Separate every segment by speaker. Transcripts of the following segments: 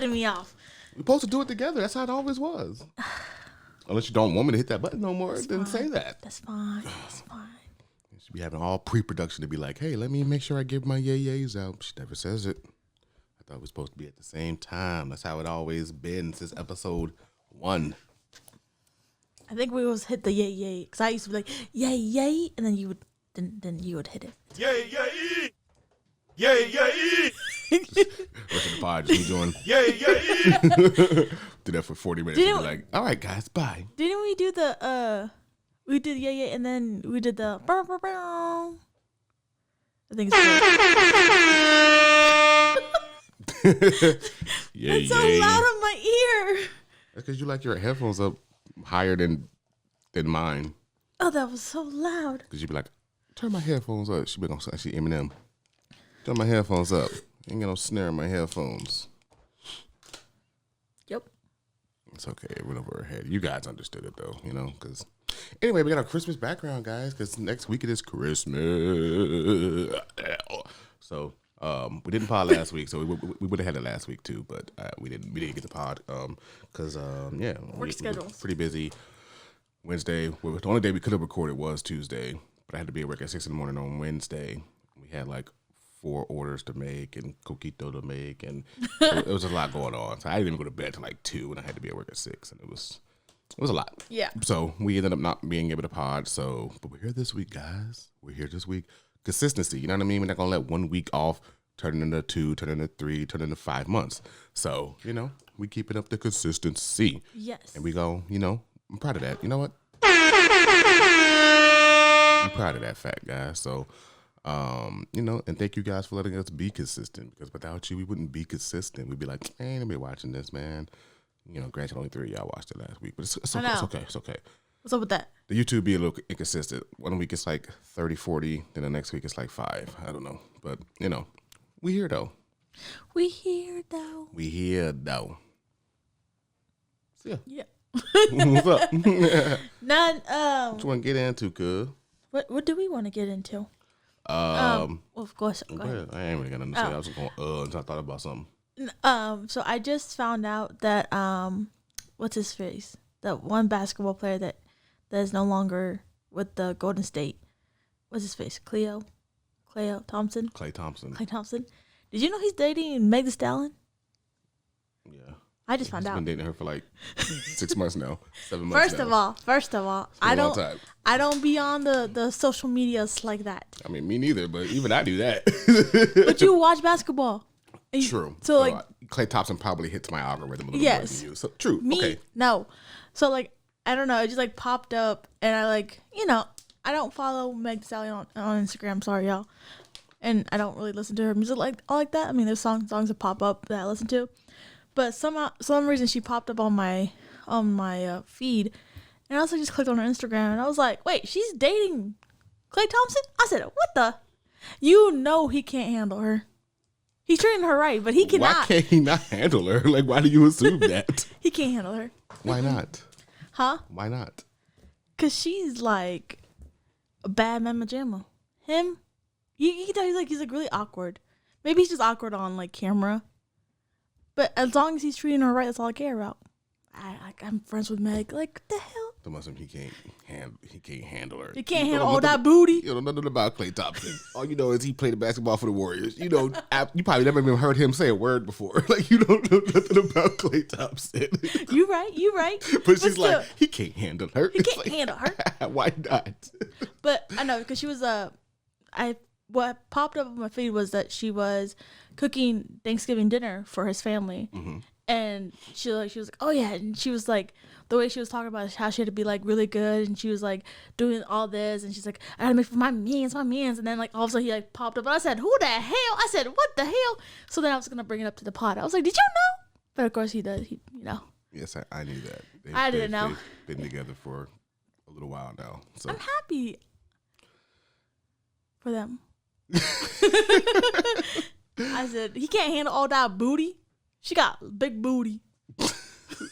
Speaker 1: cutting me off.
Speaker 2: We're supposed to do it together. That's how it always was. Unless you don't want me to hit that button no more, then say that.
Speaker 1: That's fine. That's fine.
Speaker 2: You should be having all pre-production to be like, hey, let me make sure I give my yays out. She never says it. I thought it was supposed to be at the same time. That's how it always been since episode 1.
Speaker 1: I think we always hit the yay. Because I used to be like, yay, and then you would hit it.
Speaker 3: Yay!
Speaker 2: Listen to pod, just be doing
Speaker 3: Yay!
Speaker 2: do that for 40 minutes and be like, all right, guys, bye.
Speaker 1: Didn't we do the we did yay, and then we did the bow, bow, bow. I think it's good.
Speaker 2: Yeah,
Speaker 1: It's so loud in my ear.
Speaker 2: That's because you like your headphones up higher than mine.
Speaker 1: Oh, that was so loud.
Speaker 2: Because you'd be like, turn my headphones up. She'd be like, actually, Eminem. Turn my headphones up. Ain't got no snare in my headphones.
Speaker 1: Yep.
Speaker 2: It's okay. It went over her head. You guys understood it, though, you know? Because anyway, we got our Christmas background, guys, because next week it is Christmas. So we didn't pod last week, so we would have had it last week, too, but we didn't get the pod because,
Speaker 1: Work schedules.
Speaker 2: Pretty busy. Wednesday, the only day we could have recorded was Tuesday, but I had to be at work at 6 a.m. on Wednesday. We had like 4 orders to make and coquito to make, and it was a lot going on. So I didn't even go to bed till like 2, and I had to be at work at 6, and it was a lot.
Speaker 1: Yeah.
Speaker 2: So we ended up not being able to pod. But we're here this week, guys. We're here this week. Consistency, you know what I mean? We're not gonna let 1 week off turn into 2, turn into 3, turn into 5 months. So we keeping up the consistency.
Speaker 1: Yes.
Speaker 2: And we go, I'm proud of that. You know what? I'm proud of that fact, guys. So, and thank you guys for letting us be consistent, because without you, we wouldn't be consistent. We'd be like, ain't nobody watching this, man. Granted, only 3 of y'all watched it last week, but it's okay. It's okay. It's okay.
Speaker 1: What's up with that?
Speaker 2: The YouTube be a little inconsistent. 1 week it's like 30, 40, then the next week it's like 5. I don't know. But, we here, though.
Speaker 1: We here, though.
Speaker 2: So,
Speaker 1: Yeah.
Speaker 2: What's up?
Speaker 1: None.
Speaker 2: What you want to get into, cuz?
Speaker 1: What do we want to get into?
Speaker 2: Well,
Speaker 1: of course. Go ahead.
Speaker 2: I ain't really got nothing to say. I was just going, until I thought about something.
Speaker 1: So I just found out that what's his face? That one basketball player that is no longer with the Golden State. What's his face? Klay Thompson.
Speaker 2: Klay Thompson.
Speaker 1: Did you know he's dating Meg Thee Stallion?
Speaker 2: Yeah.
Speaker 1: I just found out.
Speaker 2: He's been dating her for like 6 months now, 7 months.
Speaker 1: First of all, I don't be on the social medias like that.
Speaker 2: I mean, me neither, but even I do that.
Speaker 1: But you watch basketball.
Speaker 2: True.
Speaker 1: So like,
Speaker 2: Klay Thompson probably hits my algorithm a little more than you. So true.
Speaker 1: Me,
Speaker 2: okay.
Speaker 1: No. So like, I don't know. It just like popped up, and I like, I don't follow Meg Thee Stallion on Instagram. Sorry, y'all. And I don't really listen to her music like that. I mean, there's songs that pop up that I listen to, but some reason she popped up on my feed, and I also just clicked on her Instagram, and I was like, wait, she's dating Klay Thompson? I said, what the? He can't handle her. He's treating her right, but he cannot.
Speaker 2: Why can't he not handle her? Like, why do you assume that?
Speaker 1: He can't handle her.
Speaker 2: Why not?
Speaker 1: Huh?
Speaker 2: Why not?
Speaker 1: Because she's like a bad mamma jamma. Him, you can tell he's like really awkward. Maybe he's just awkward on like camera. But as long as he's treating her right, that's all I care about. I'm friends with Meg. Like, what the hell?
Speaker 2: The Muslim, he can't handle her.
Speaker 1: He can't handle all that booty.
Speaker 2: You don't know nothing about Klay Thompson. All you know is he played basketball for the Warriors. You probably never even heard him say a word before. Like, you don't know nothing about Klay Thompson.
Speaker 1: You right.
Speaker 2: But she's like, he can't handle her.
Speaker 1: He can't handle her.
Speaker 2: Why not?
Speaker 1: But I know, because she was what popped up on my feed was that she was cooking Thanksgiving dinner for his family. Mm-hmm. And she was like, oh yeah, and she was like, the way she was talking about how she had to be like really good, and she was like doing all this, and she's like, I gotta make for my mans, and then like all of a sudden he like popped up, and I said, who the hell? I said, what the hell? So then I was gonna bring it up to the pod. I was like, did you know? But of course he does.
Speaker 2: Yes, I knew that.
Speaker 1: I didn't know.
Speaker 2: They've been together for a little while now. So
Speaker 1: I'm happy for them. I said, he can't handle all that booty. She got big booty.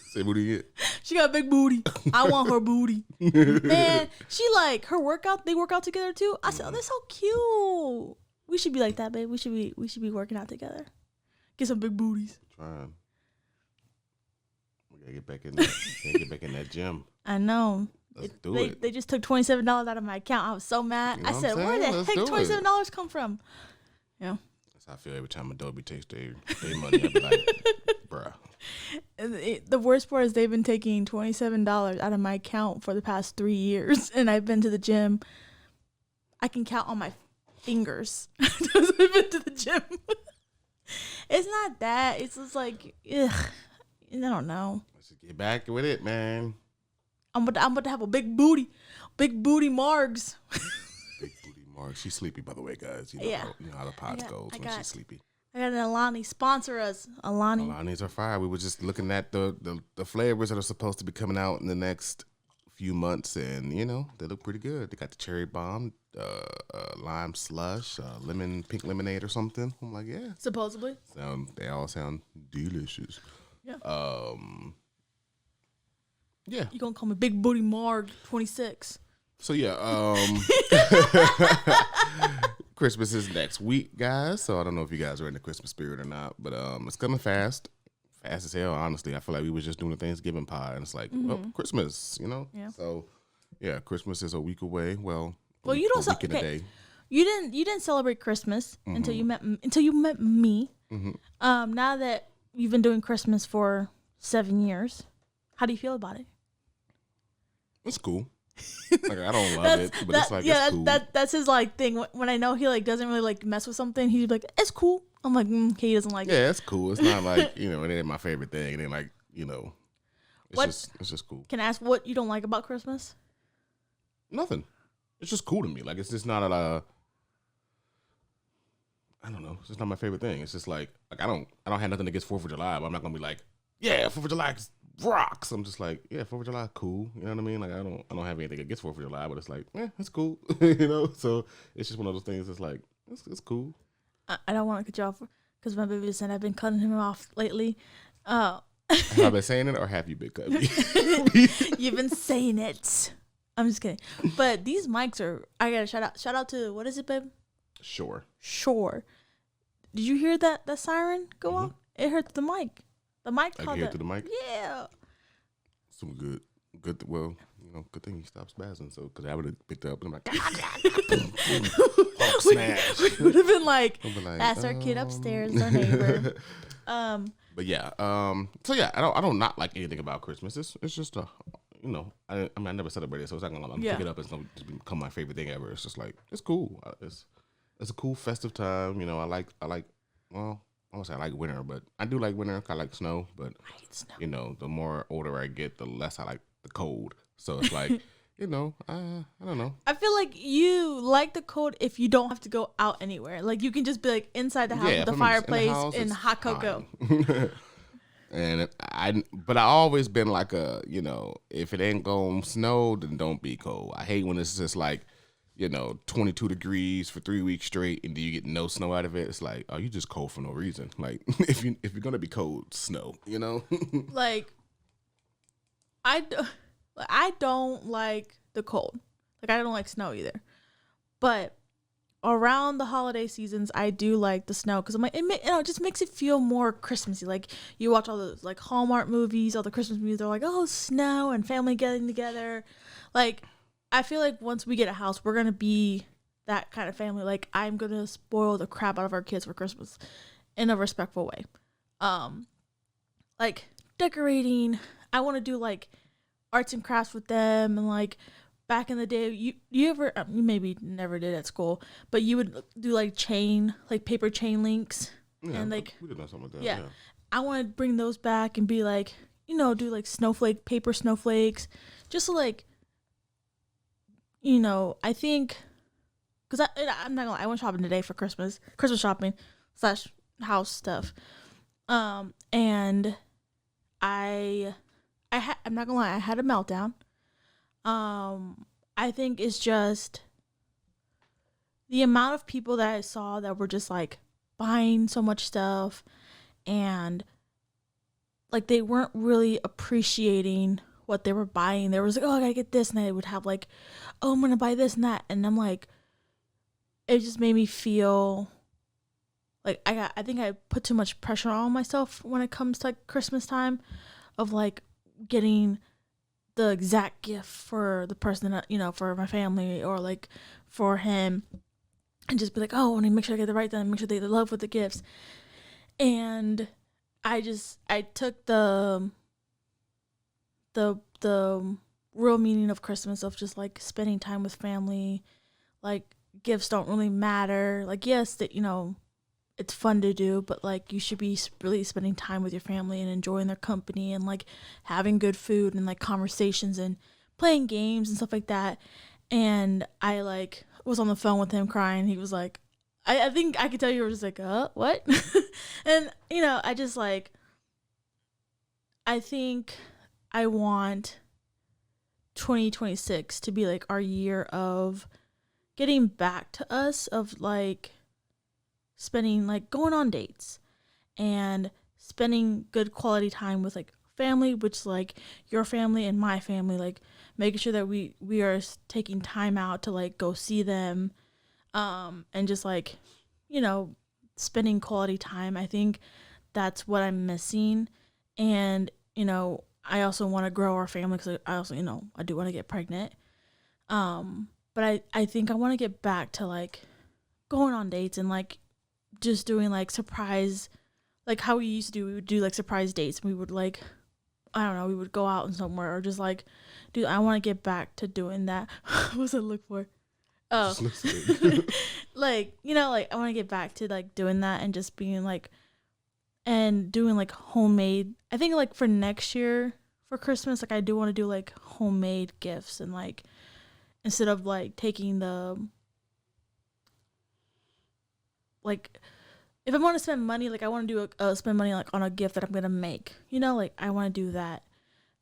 Speaker 2: Say booty again.
Speaker 1: She got big booty. I want her booty. Man, she like her workout. They work out together too. I said, oh, they're so cute. We should be like that, babe. We should be working out together. Get some big booties.
Speaker 2: Trying. get back in that. Gotta get back in that gym.
Speaker 1: I know.
Speaker 2: Let's do it.
Speaker 1: They just took $27 out of my account. I was so mad.
Speaker 2: You know
Speaker 1: I
Speaker 2: what
Speaker 1: said,
Speaker 2: I'm
Speaker 1: where
Speaker 2: saying?
Speaker 1: the
Speaker 2: Let's
Speaker 1: heck
Speaker 2: do it.
Speaker 1: $27 come from? Yeah.
Speaker 2: That's how I feel every time Adobe takes their money. I be like, bruh.
Speaker 1: The worst part is they've been taking $27 out of my account for the past 3 years, and I've been to the gym. I can count on my fingers. I've been to the gym. It's not that. It's just like, ugh. I don't know.
Speaker 2: Let's just get back with it, man.
Speaker 1: I'm about to have a big booty Margs.
Speaker 2: Big booty Mark. She's sleepy, by the way, guys. You know,
Speaker 1: Yeah.
Speaker 2: you know how the pods goes when she's sleepy.
Speaker 1: I got an Alani sponsor us. Alani.
Speaker 2: Alani's are fire. We were just looking at the flavors that are supposed to be coming out in the next few months, and you know they look pretty good. They got the cherry bomb, lime slush, pink lemonade or something. I'm like, yeah.
Speaker 1: Supposedly.
Speaker 2: They all sound delicious.
Speaker 1: Yeah.
Speaker 2: Yeah.
Speaker 1: You gonna call me Big Booty Marg 26?
Speaker 2: So yeah, Christmas is next week, guys. So I don't know if you guys are in the Christmas spirit or not, but it's coming fast as hell. Honestly, I feel like we were just doing the Thanksgiving pie, and it's like, well, Christmas, you know.
Speaker 1: Yeah.
Speaker 2: So yeah, Christmas is a week away. Well,
Speaker 1: you don't.
Speaker 2: a week and a day.
Speaker 1: You didn't celebrate Christmas until you met me. Now that you've been doing Christmas for 7 years, how do you feel about it?
Speaker 2: It's cool. Like I don't love it, but it's like it's cool.
Speaker 1: That's his like thing. When I know he like doesn't really like mess with something, he's like, it's cool. I'm like, he doesn't like it.
Speaker 2: Yeah, it's cool. It's not like it ain't my favorite thing. It ain't like it's just cool.
Speaker 1: Can I ask what you don't like about Christmas?
Speaker 2: Nothing. It's just cool to me. Like it's just not I don't know. It's just not my favorite thing. It's just like I don't have nothing against 4th of July, but I'm not gonna be like, yeah, 4th of July rocks. I'm just like, yeah, 4th of July, cool. You know what I mean? Like I don't have anything against 4th of July, but it's like, it's cool. So it's just one of those things. It's like it's cool.
Speaker 1: I don't want to cut you off because my baby said I've been cutting him off lately.
Speaker 2: Have I been saying it or have you been cutting me?
Speaker 1: You've been saying it. I'm just kidding. But these mics are. I gotta shout out to what is it, babe?
Speaker 2: Sure.
Speaker 1: Did you hear that siren go off? It hurt the mic. The mic
Speaker 2: I
Speaker 1: caught
Speaker 2: hear
Speaker 1: that.
Speaker 2: through the mic.
Speaker 1: Yeah.
Speaker 2: Some good. Well, good thing he stopped spazzing. So, because I would have picked it up and I'm like, Hulk smash.
Speaker 1: We would have been like, that's our kid upstairs, our neighbor.
Speaker 2: But yeah. So yeah, I don't not like anything about Christmas. It's just I never celebrated it, so it's not gonna pick it up. It's gonna just become my favorite thing ever. It's just like it's cool. It's a cool festive time. I like. Well, I won't say I like winter, but I do like winter. I like snow, but
Speaker 1: I hate snow.
Speaker 2: The more older I get, the less I like the cold. So it's like, I don't know.
Speaker 1: I feel like you like the cold if you don't have to go out anywhere. Like you can just be like inside the house with the fireplace and hot cocoa.
Speaker 2: But I always been like if it ain't gonna snow, then don't be cold. I hate when it's just like, 22 degrees for 3 weeks straight, and then you get no snow out of it. It's like, you just cold for no reason. Like, if you're gonna be cold, snow.
Speaker 1: Like, I don't like the cold. Like, I don't like snow either. But around the holiday seasons, I do like the snow because I'm like, it just makes it feel more Christmassy. Like, you watch all those like Hallmark movies, all the Christmas movies. They're like, oh, snow and family getting together. Like, I feel like once we get a house, we're going to be that kind of family. Like, I'm going to spoil the crap out of our kids for Christmas in a respectful way. Like, decorating. I want to do, like, arts and crafts with them. And, like, back in the day, you ever, you maybe never did at school, but you would do, like, paper chain links.
Speaker 2: Yeah,
Speaker 1: and, like,
Speaker 2: we did something like that.
Speaker 1: Yeah. I want to bring those back and be, like, do, like, paper snowflakes. Just to, like, I think, because I'm not gonna lie, I went shopping today for Christmas shopping / house stuff, and I'm not gonna lie, I had a meltdown. I think it's just the amount of people that I saw that were just like buying so much stuff, and like they weren't really appreciating what they were buying. There was like, oh, I gotta get this, and they would have like, oh, I'm gonna buy this and that, and I'm like, it just made me feel like I think I put too much pressure on myself when it comes to like Christmas time, of like getting the exact gift for the person that, for my family or like for him, and just be like, oh, I want to make sure I get the right thing, make sure they love with the gifts. And I took the real meaning of Christmas of just like spending time with family. Like, gifts don't really matter. Like, yes, that, it's fun to do, but like you should be really spending time with your family and enjoying their company and like having good food and like conversations and playing games and stuff like that. And I like was on the phone with him crying. He was like, I think I could tell you were just like, what? And I just like, I think I want 2026 to be like our year of getting back to us, of like spending, like going on dates and spending good quality time with like family, which like your family and my family, like making sure that we are taking time out to like go see them, and just like, spending quality time. I think that's what I'm missing. And I also want to grow our family because I also, I do want to get pregnant. But I think I want to get back to like going on dates and like just doing like surprise, like how we used to do. We would do like surprise dates. We would like, I don't know, we would go out and somewhere or just like, dude, I want to get back to doing that. What's I look for? Oh, like, like I want to get back to like doing that and just being like, and doing like homemade. I think like for next year for Christmas, like I do want to do like homemade gifts and like, instead of like taking the, like, if I want to spend money, like I want to do spend money like on a gift that I'm gonna make, like I want to do that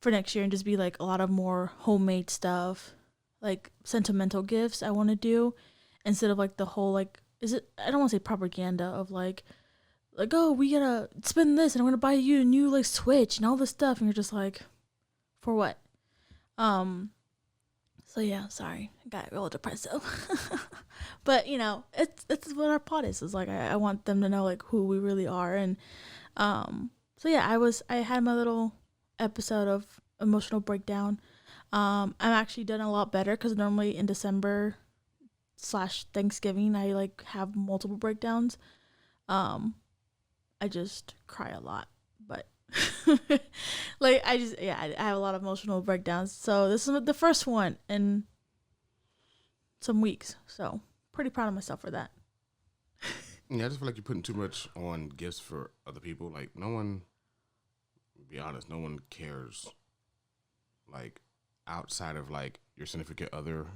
Speaker 1: for next year and just be like a lot of more homemade stuff, like sentimental gifts I want to do, instead of like the whole like, I don't want to say propaganda of like oh, we gotta spend this and I'm gonna buy you a new like Switch and all this stuff, and you're just like, for what? So yeah, sorry, I got real depressive. But it's what our pod is. It's like I want them to know like who we really are. And so yeah, I had my little episode of emotional breakdown. I'm actually done a lot better because normally in December / Thanksgiving I like have multiple breakdowns. I just cry a lot, but like I have a lot of emotional breakdowns. So this is the first one in some weeks. So pretty proud of myself for that.
Speaker 2: Yeah, I just feel like you're putting too much on gifts for other people. Like no one, be honest, no one cares. Like outside of like your significant other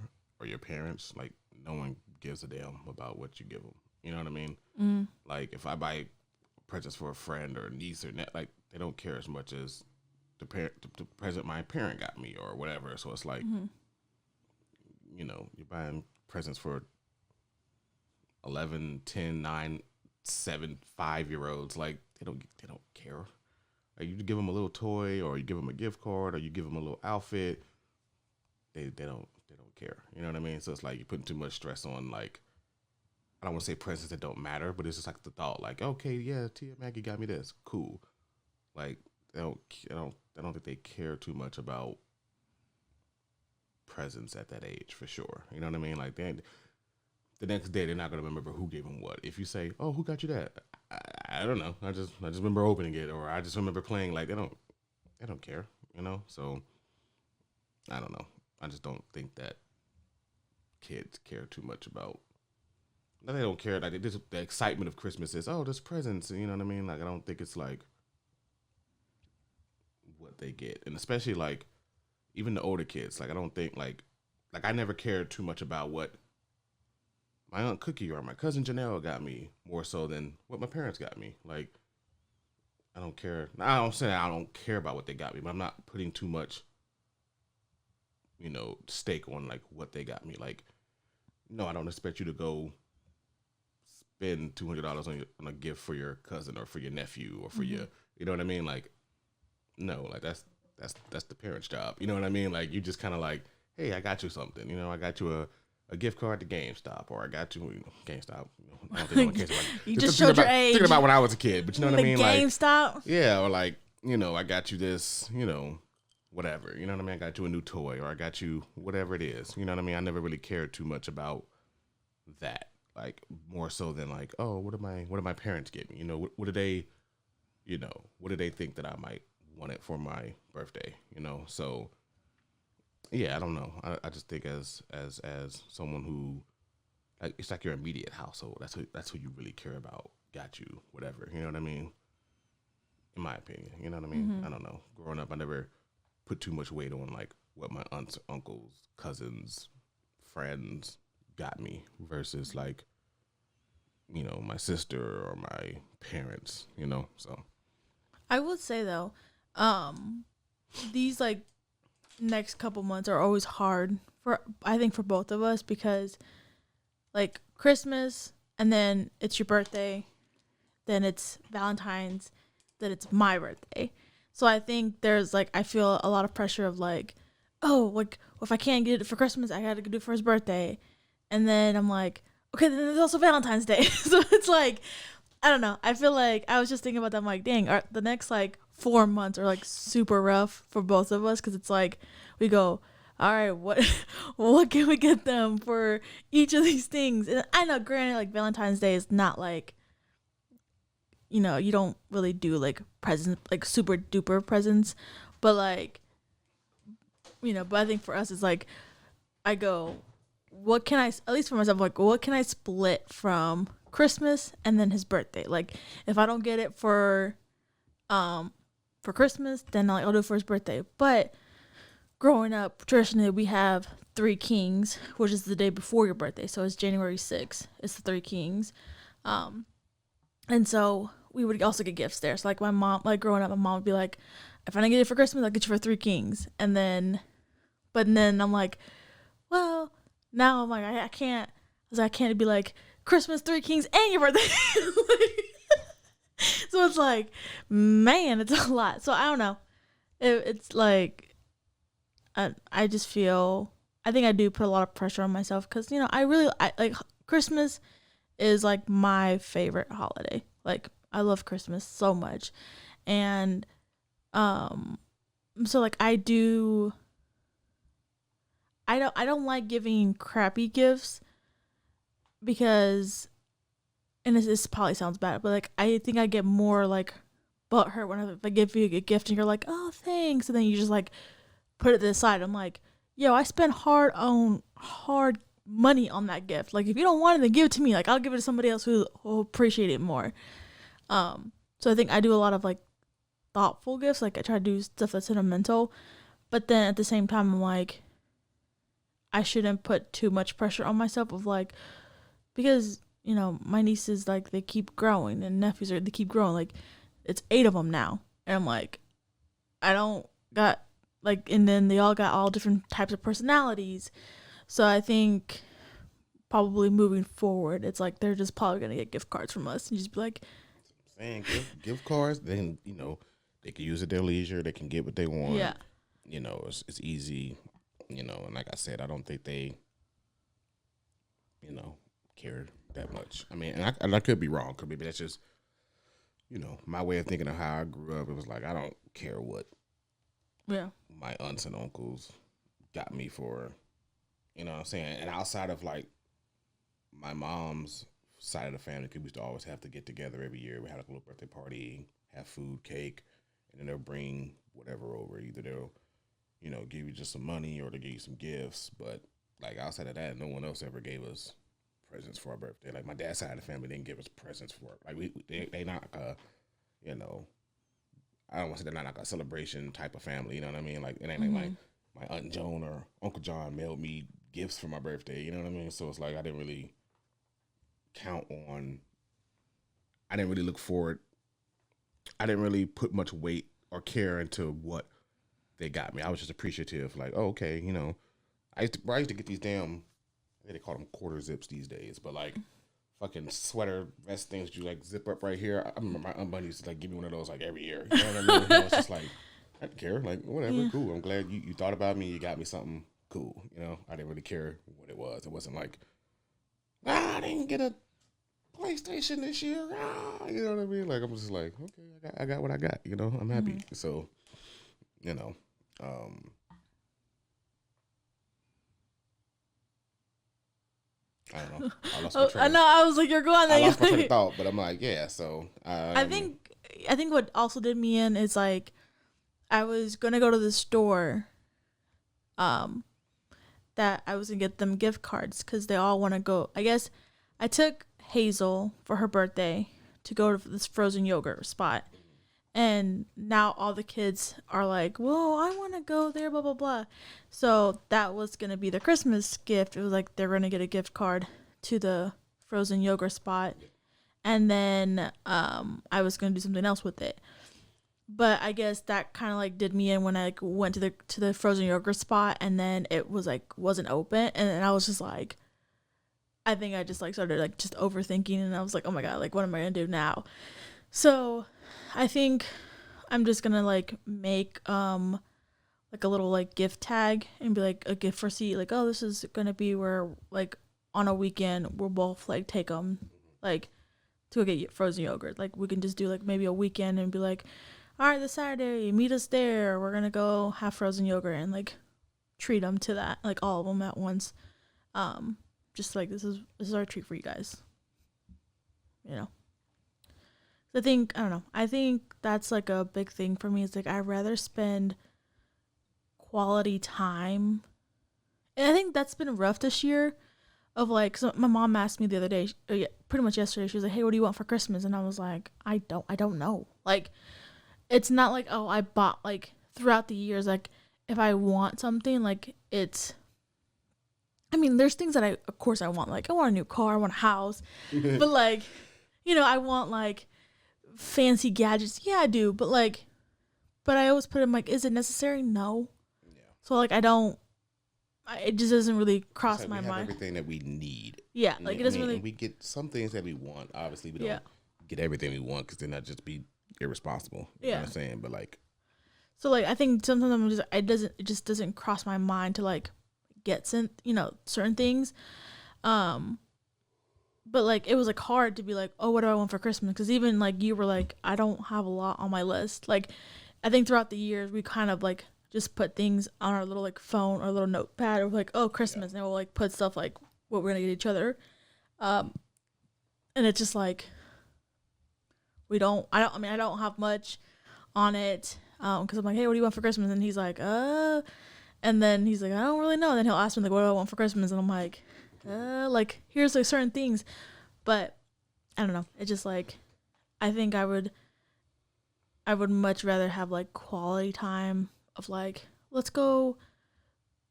Speaker 2: or your parents, like no one gives a damn about what you give them. You know what I mean? Mm. Like if I buy presents for a friend or a niece or like they don't care as much as the present my parent got me or whatever. So it's like, you're buying presents for 11, 10, 9, 7, 5-year-olds. Like they don't care. Like you give them a little toy or you give them a gift card or you give them a little outfit. They don't care. You know what I mean? So it's like you're putting too much stress on like, I don't want to say presents that don't matter, but it's just like the thought, like, okay, yeah, Tia Maggie got me this, cool. Like, I don't think they care too much about presents at that age for sure. You know what I mean? Like, the next day they're not gonna remember who gave them what. If you say, "Oh, who got you that?" I don't know. I just remember opening it, or I just remember playing. Like, they don't care. So I don't know. I just don't think that kids care too much about. They don't care. Like the excitement of Christmas is, oh, there's presents. You know what I mean? Like I don't think it's like what they get, and especially like even the older kids. Like I don't think like I never cared too much about what my Aunt Cookie or my cousin Janelle got me more so than what my parents got me. Like I don't care. I don't say I don't care about what they got me, but I'm not putting too much, stake on like what they got me. Like no, I don't expect you to go spend $200 on a gift for your cousin or for your nephew or for your, you know what I mean? Like, no, like that's the parent's job. You know what I mean? Like you just kind of like, hey, I got you something. I got you a gift card to GameStop, or I got you, GameStop. I don't think no one cares about
Speaker 1: you just showed your age.
Speaker 2: Thinking about when I was a kid, but you know what I mean?
Speaker 1: GameStop.
Speaker 2: Like, yeah, or like, I got you this, whatever. You know what I mean? I got you a new toy, or I got you whatever it is. You know what I mean? I never really cared too much about that. Like more so than like, oh, what did my parents get me? You know, what did they, you know, what did they think that I might want it for my birthday? You know, so yeah, I don't know. I just think as someone who like it's like your immediate household. That's who you really care about. Got you, whatever. You know what I mean? In my opinion, you know what I mean. I don't know. Growing up, I never put too much weight on like what my aunts, uncles, cousins, friends got me versus like you know my sister or my parents. You know, so
Speaker 1: I would say though, um, these like next couple months are always hard for I think for both of us because like Christmas and then it's your birthday, then it's Valentine's, then it's my birthday. So I think there's like I feel a lot of pressure of like, oh, like if I can't get it for Christmas, I gotta do it for his birthday. And then I'm like, okay, then there's also Valentine's Day. So it's like I don't know. I feel like I was just thinking about that. I'm like, dang, the next like 4 months are like super rough for both of us because it's like we go, all right, what what can we get them for each of these things? And I know, granted, like Valentine's Day is not like you know you don't really do like presents like super duper presents, but like you know, but I think for us it's like I go, what can I at least for myself like what can I split from Christmas and then his birthday? Like if I don't get it for Christmas, then I'll do it for his birthday. But growing up, traditionally we have Three Kings, which is the day before your birthday. So it's January 6th. It's the Three Kings. Um, and so we would also get gifts there. So like my mom, like growing up, my mom would be like, if I don't get it for Christmas, I'll get you for Three Kings. And then, but then I'm like, well, now I'm like, I can't, I can't be like, Christmas, Three Kings, and your birthday. Like, so it's like, man, it's a lot. So I don't know. It's like, I just feel, I think I do put a lot of pressure on myself because, you know, I like Christmas is like my favorite holiday. Like, I love Christmas so much. And, so like I don't like giving crappy gifts because and this probably sounds bad, but like I think I get more like butthurt when I give you a gift and you're like, oh thanks, and then you just like put it to the side. I'm like, yo, I spent hard money on that gift. Like if you don't want it, then give it to me. Like I'll give it to somebody else who will appreciate it more. So I think I do a lot of like thoughtful gifts. Like I try to do stuff that's sentimental, but then at the same time I'm like, I shouldn't put too much pressure on myself of like because you know my nieces like they keep growing and nephews they keep growing like it's 8 of them now and I'm like I don't got like and then they all got all different types of personalities so I think probably moving forward it's like they're just probably gonna get gift cards from us and just be like
Speaker 2: saying gift cards then you know they can use it at their leisure they can get what they want
Speaker 1: yeah
Speaker 2: you know it's easy you know and like I said I don't think they you know care that much. I mean, and I could be wrong. Cause maybe that's just, you know, my way of thinking of how I grew up. It was like I don't care what,
Speaker 1: yeah,
Speaker 2: my aunts and uncles got me for, you know what I'm saying. And outside of like my mom's side of the family, cause we used to always have to get together every year. We had like a little birthday party, have food, cake, and then they'll bring whatever over. Either they'll, you know, give you just some money or they'll give you some gifts. But like outside of that, no one else ever gave us presents for our birthday. Like my dad's side of the family didn't give us presents for it. Like they not you know, I don't want to say they're not like a celebration type of family. You know what I mean? Like it ain't like my Aunt Joan or Uncle John mailed me gifts for my birthday. You know what I mean? So it's like I didn't really count on. I didn't really look forward. I didn't really put much weight or care into what they got me. I was just appreciative. Like, oh, okay, you know, I used to get these damn. They call them quarter zips these days, but like fucking sweater vest things you like zip up right here. I remember my aunt Bunny used to like give me one of those like every year. You know what I mean? You know, it's just like I didn't care. Like whatever, cool. I'm glad you thought about me. You got me something cool. You know, I didn't really care what it was. It wasn't like I didn't get a PlayStation this year. You know what I mean? Like I'm just like okay, I got what I got. You know, I'm happy. So you know, Um, I don't know. I lost my
Speaker 1: Oh,
Speaker 2: train.
Speaker 1: I know. I was like, you're going
Speaker 2: I
Speaker 1: there.
Speaker 2: lost my train of thought, but I'm like, yeah. So
Speaker 1: I think I think what also did me in is like I was gonna go to the store, um, that I was gonna get them gift cards because they all want to go. I guess I took Hazel for her birthday to go to this frozen yogurt spot, and now all the kids are like, "Whoa, I want to go there." Blah blah blah. So that was gonna be the Christmas gift. It was like they're gonna get a gift card to the frozen yogurt spot, and then I was gonna do something else with it. But I guess that kind of like did me in when I like, went to the frozen yogurt spot, and then it was like wasn't open, and then I was just like, I think I just like started like just overthinking, and I was like, oh my god, like what am I gonna do now? So I think I'm just gonna like make like a little like gift tag and be like a gift receipt, like, oh, this is gonna be where like on a weekend we'll both like take them like to go get frozen yogurt. Like we can just do like maybe a weekend and be like, all right, this Saturday, meet us there. We're gonna go have frozen yogurt and like treat them to that, like all of them at once. Just like this is our treat for you guys. You know, I think I don't know. I think that's like a big thing for me. It's like I'd rather spend quality time, and I think that's been rough this year. Of like, so my mom asked me the other day, pretty much yesterday. She was like, "Hey, what do you want for Christmas?" And I was like, I don't know. Like, it's not like, oh, I bought like throughout the years. Like, if I want something, like it's. I mean, there's things that of course I want. Like, I want a new car, I want a house, but like, I want like fancy gadgets. Yeah, I do, but like, but I always put in like, is it necessary? No.
Speaker 2: yeah.
Speaker 1: So like, it just doesn't really cross my
Speaker 2: we have
Speaker 1: mind.
Speaker 2: everything that we need.
Speaker 1: Yeah, like it doesn't really.
Speaker 2: And we get some things that we want. Obviously, we don't get everything we want because then that just be irresponsible. You know what I'm saying? But like,
Speaker 1: so like I think sometimes it just doesn't cross my mind to like get certain things. But like it was like hard to be like, oh, what do I want for Christmas? Because even like you were like, I don't have a lot on my list. Like I think throughout the years we kind of like just put things on our little like phone or little notepad or like, oh, Christmas, and we'll like put stuff like what we're gonna get each other. And it's just like I don't have much on it. Because I'm like, hey, what do you want for Christmas? And he's like, and then he's like, I don't really know. Then he'll ask me like, what do I want for Christmas? And I'm like here's like certain things, but I don't know. It's just like, I think I would much rather have like quality time of like, let's go.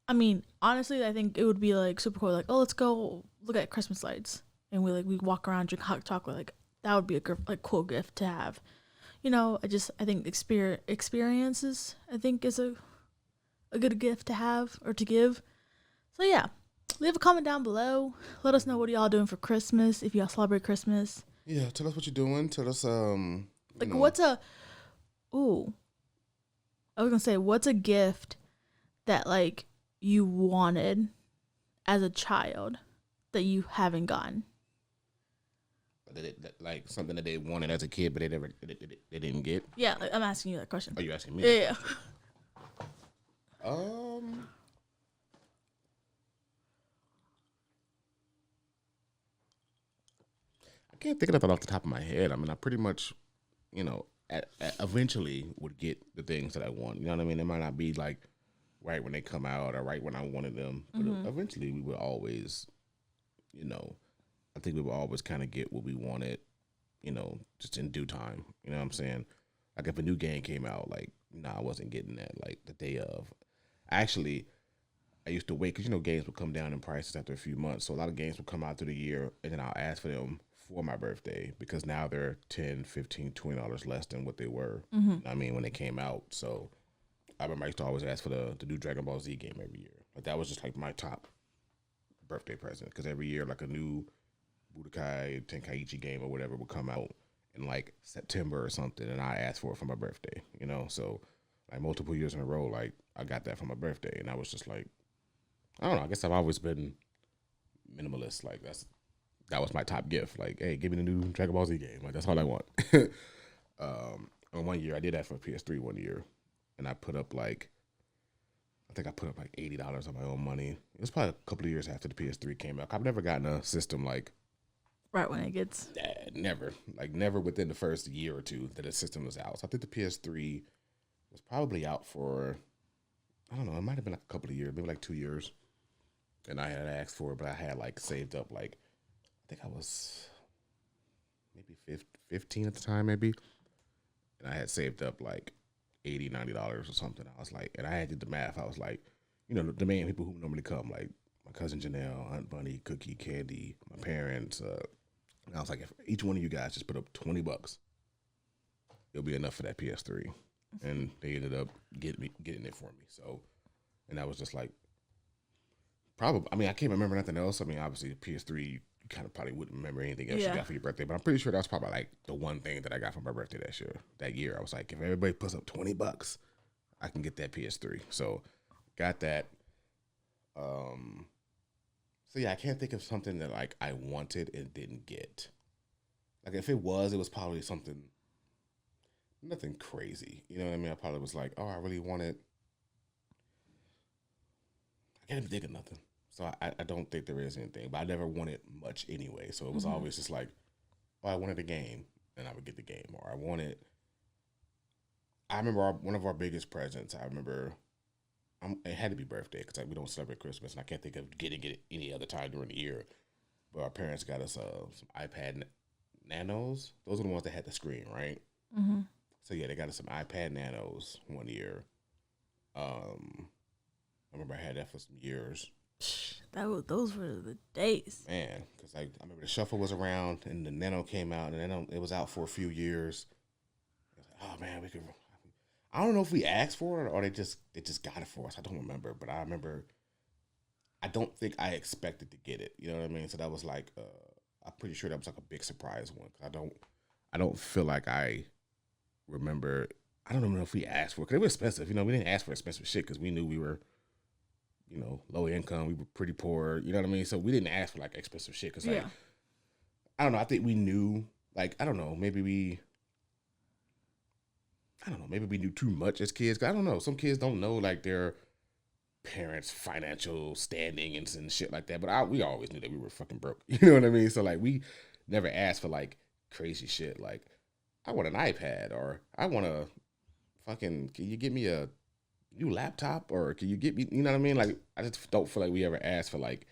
Speaker 1: I mean, honestly, I think it would be like super cool. Like, oh, let's go look at Christmas lights, and we walk around, drink hot chocolate. Like that would be a cool gift to have. I think experiences, I think, is a good gift to have or to give. So yeah, leave a comment down below. Let us know what y'all doing for Christmas, if y'all celebrate Christmas.
Speaker 2: Yeah, tell us what you're doing. Tell us
Speaker 1: like what's a I was gonna say, what's a gift that like you wanted as a child that you haven't gotten?
Speaker 2: Like something that they wanted as a kid, but they didn't get.
Speaker 1: Yeah, like, I'm asking you that question.
Speaker 2: Are you asking me?
Speaker 1: Yeah.
Speaker 2: I can't think of that off the top of my head. I mean, I pretty much, eventually would get the things that I want. You know what I mean? It might not be like right when they come out or right when I wanted them, but eventually we would always, I think we would always kind of get what we wanted, just in due time. You know what I'm saying? Like if a new game came out, like, nah, I wasn't getting that like the day of. Actually, I used to wait because, games would come down in prices after a few months. So a lot of games would come out through the year, and then I'll ask for them for my birthday because now they're $10, $15, $20 less than what they were, I mean, when they came out. So I remember I used to always ask for the new Dragon Ball Z game every year. Like that was just like my top birthday present because every year like a new Budokai Tenkaichi game or whatever would come out in like September or something, and I asked for it for my birthday, So like multiple years in a row, like I got that for my birthday, and I was just like, I don't know. I guess I've always been minimalist. Like that was my top gift. Like, hey, give me the new Dragon Ball Z game. Like that's all I want. And one year I did that for PS3 one year, and I put up like I think I put up like $80 on my own money. It was probably a couple of years after the PS3 came out. I've never gotten a system like
Speaker 1: Right when it gets.
Speaker 2: Never within the first year or two that a system was out. So I think the PS3 was probably out for, I don't know, it might have been like a couple of years, maybe like 2 years. And I had asked for it, but I had like saved up like, I think I was maybe 15 at the time, maybe. And I had saved up like $80, $90 or something. I was like, and I had did the math. I was like, you know, the main people who normally come, like my cousin Janelle, Aunt Bunny, Cookie, Candy, my parents. And I was like, if each one of you guys just put up $20, it'll be enough for that PS3. And they ended up getting it for me. So, and I was just like, probably. I mean, I can't remember nothing else. I mean, obviously the PS3, you kind of probably wouldn't remember anything else you got for your birthday. But I'm pretty sure that's probably like the one thing that I got for my birthday that year. I was like, if everybody puts up $20, I can get that PS3. So, got that. So yeah, I can't think of something that like I wanted and didn't get. Like if it was probably something, nothing crazy. You know what I mean? I probably was like, oh, I really wanted. I can't even think of nothing. So I don't think there is anything, but I never wanted much anyway. So it was always just like, oh, I wanted a game, and I would get the game, or I remember one of our biggest presents. I remember. It had to be birthday because we don't celebrate Christmas, and I can't think of getting it any other time during the year. But our parents got us some iPad Nanos. Those are the ones that had the screen, right? Mm-hmm. So yeah, they got us some iPad Nanos one year. I remember I had that for some years.
Speaker 1: Those were the days,
Speaker 2: man. Because I remember the Shuffle was around, and the Nano came out, and it was out for a few years. I was like, oh man, we could. I don't know if we asked for it or they just got it for us. I don't remember, but I remember. I don't think I expected to get it. You know what I mean? So that was like, I'm pretty sure that was like a big surprise one. Cause I don't feel like I remember. I don't even know if we asked for it because it was expensive. You know, we didn't ask for expensive shit because we knew we were, you know, low income. We were pretty poor. You know what I mean? So we didn't ask for like expensive shit because like, I don't know. I think we knew. Like I don't know. Maybe we knew too much as kids. I don't know. Some kids don't know like their parents' financial standing and shit like that. But we always knew that we were fucking broke. You know what I mean? So like we never asked for like crazy shit. Like I want an iPad or I want a fucking. Can you get me a new laptop or can you get me? You know what I mean? Like I just don't feel like we ever asked for like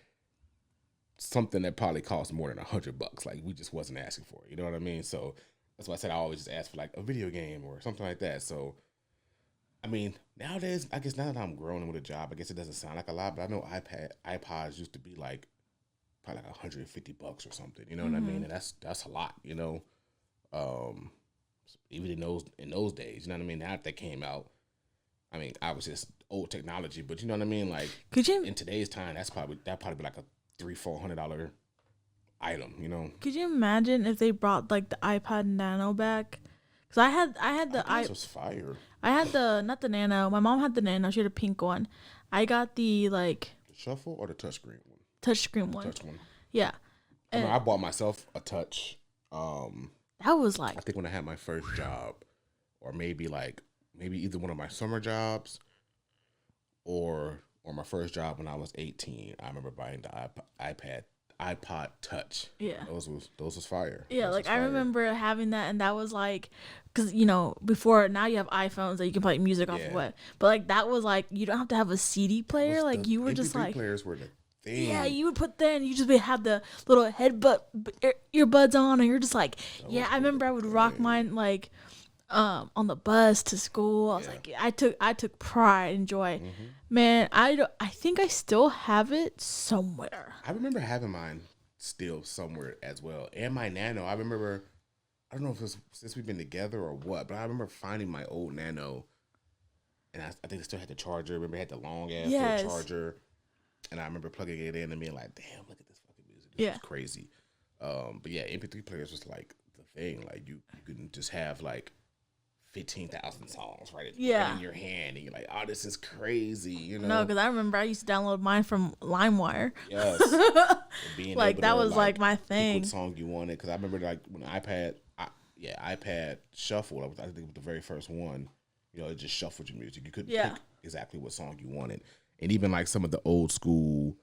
Speaker 2: something that probably cost more than $100. Like we just wasn't asking for it. You know what I mean? So. That's why I said I always just ask for like a video game or something like that. So, I mean, nowadays, I guess now that I'm growing with a job, I guess it doesn't sound like a lot, but I know iPods used to be like probably like $150 or something. You know what I mean? And that's a lot. You know, even in those days. You know what I mean? Now that they came out, I mean, obviously it's old technology, but you know what I mean? Like, in today's time, that'd probably be like a $300-$400 item, you know.
Speaker 1: Could you imagine if they brought like the iPod Nano back? Because I had the
Speaker 2: This was fire.
Speaker 1: I had the not the Nano. My mom had the Nano. She had a pink one. I got the like
Speaker 2: the Shuffle or the touchscreen one.
Speaker 1: Touchscreen one.
Speaker 2: Touch one.
Speaker 1: Yeah.
Speaker 2: I bought myself a touch.
Speaker 1: That was like
Speaker 2: I think when I had my first job, or maybe either one of my summer jobs, or my first job when I was 18. I remember buying the iPod Touch.
Speaker 1: Yeah,
Speaker 2: those was fire.
Speaker 1: Yeah, like I remember having that, and that was like, because you know before now you have iPhones that you can play music off of what, but like that was like you don't have to have a CD player. Like you were just like
Speaker 2: players were the thing.
Speaker 1: Yeah, you would put that, and you just have the little earbuds on, and you're just like, I remember I would rock mine like, on the bus to school. I was like, I took pride and joy. Mm-hmm. Man, I think I still have it somewhere.
Speaker 2: I remember having mine still somewhere as well, and my Nano. I remember, I don't know if it was since we've been together or what, but I remember finding my old Nano, and I think it still had the charger. I remember it had the long ass charger, and I remember plugging it in and being like, "Damn, look at this fucking music! This is crazy." But yeah, MP3 players was like the thing. Like you couldn't just have like 15,000 songs right in your hand, and you're like, oh, this is crazy, you know?
Speaker 1: No, because I remember I used to download mine from LimeWire.
Speaker 2: Yes.
Speaker 1: Like that was like my thing.
Speaker 2: What song you wanted? Because I remember like when iPad Shuffle, I think it was the very first one. You know, it just shuffled your music. You couldn't pick exactly what song you wanted. And even like some of the old school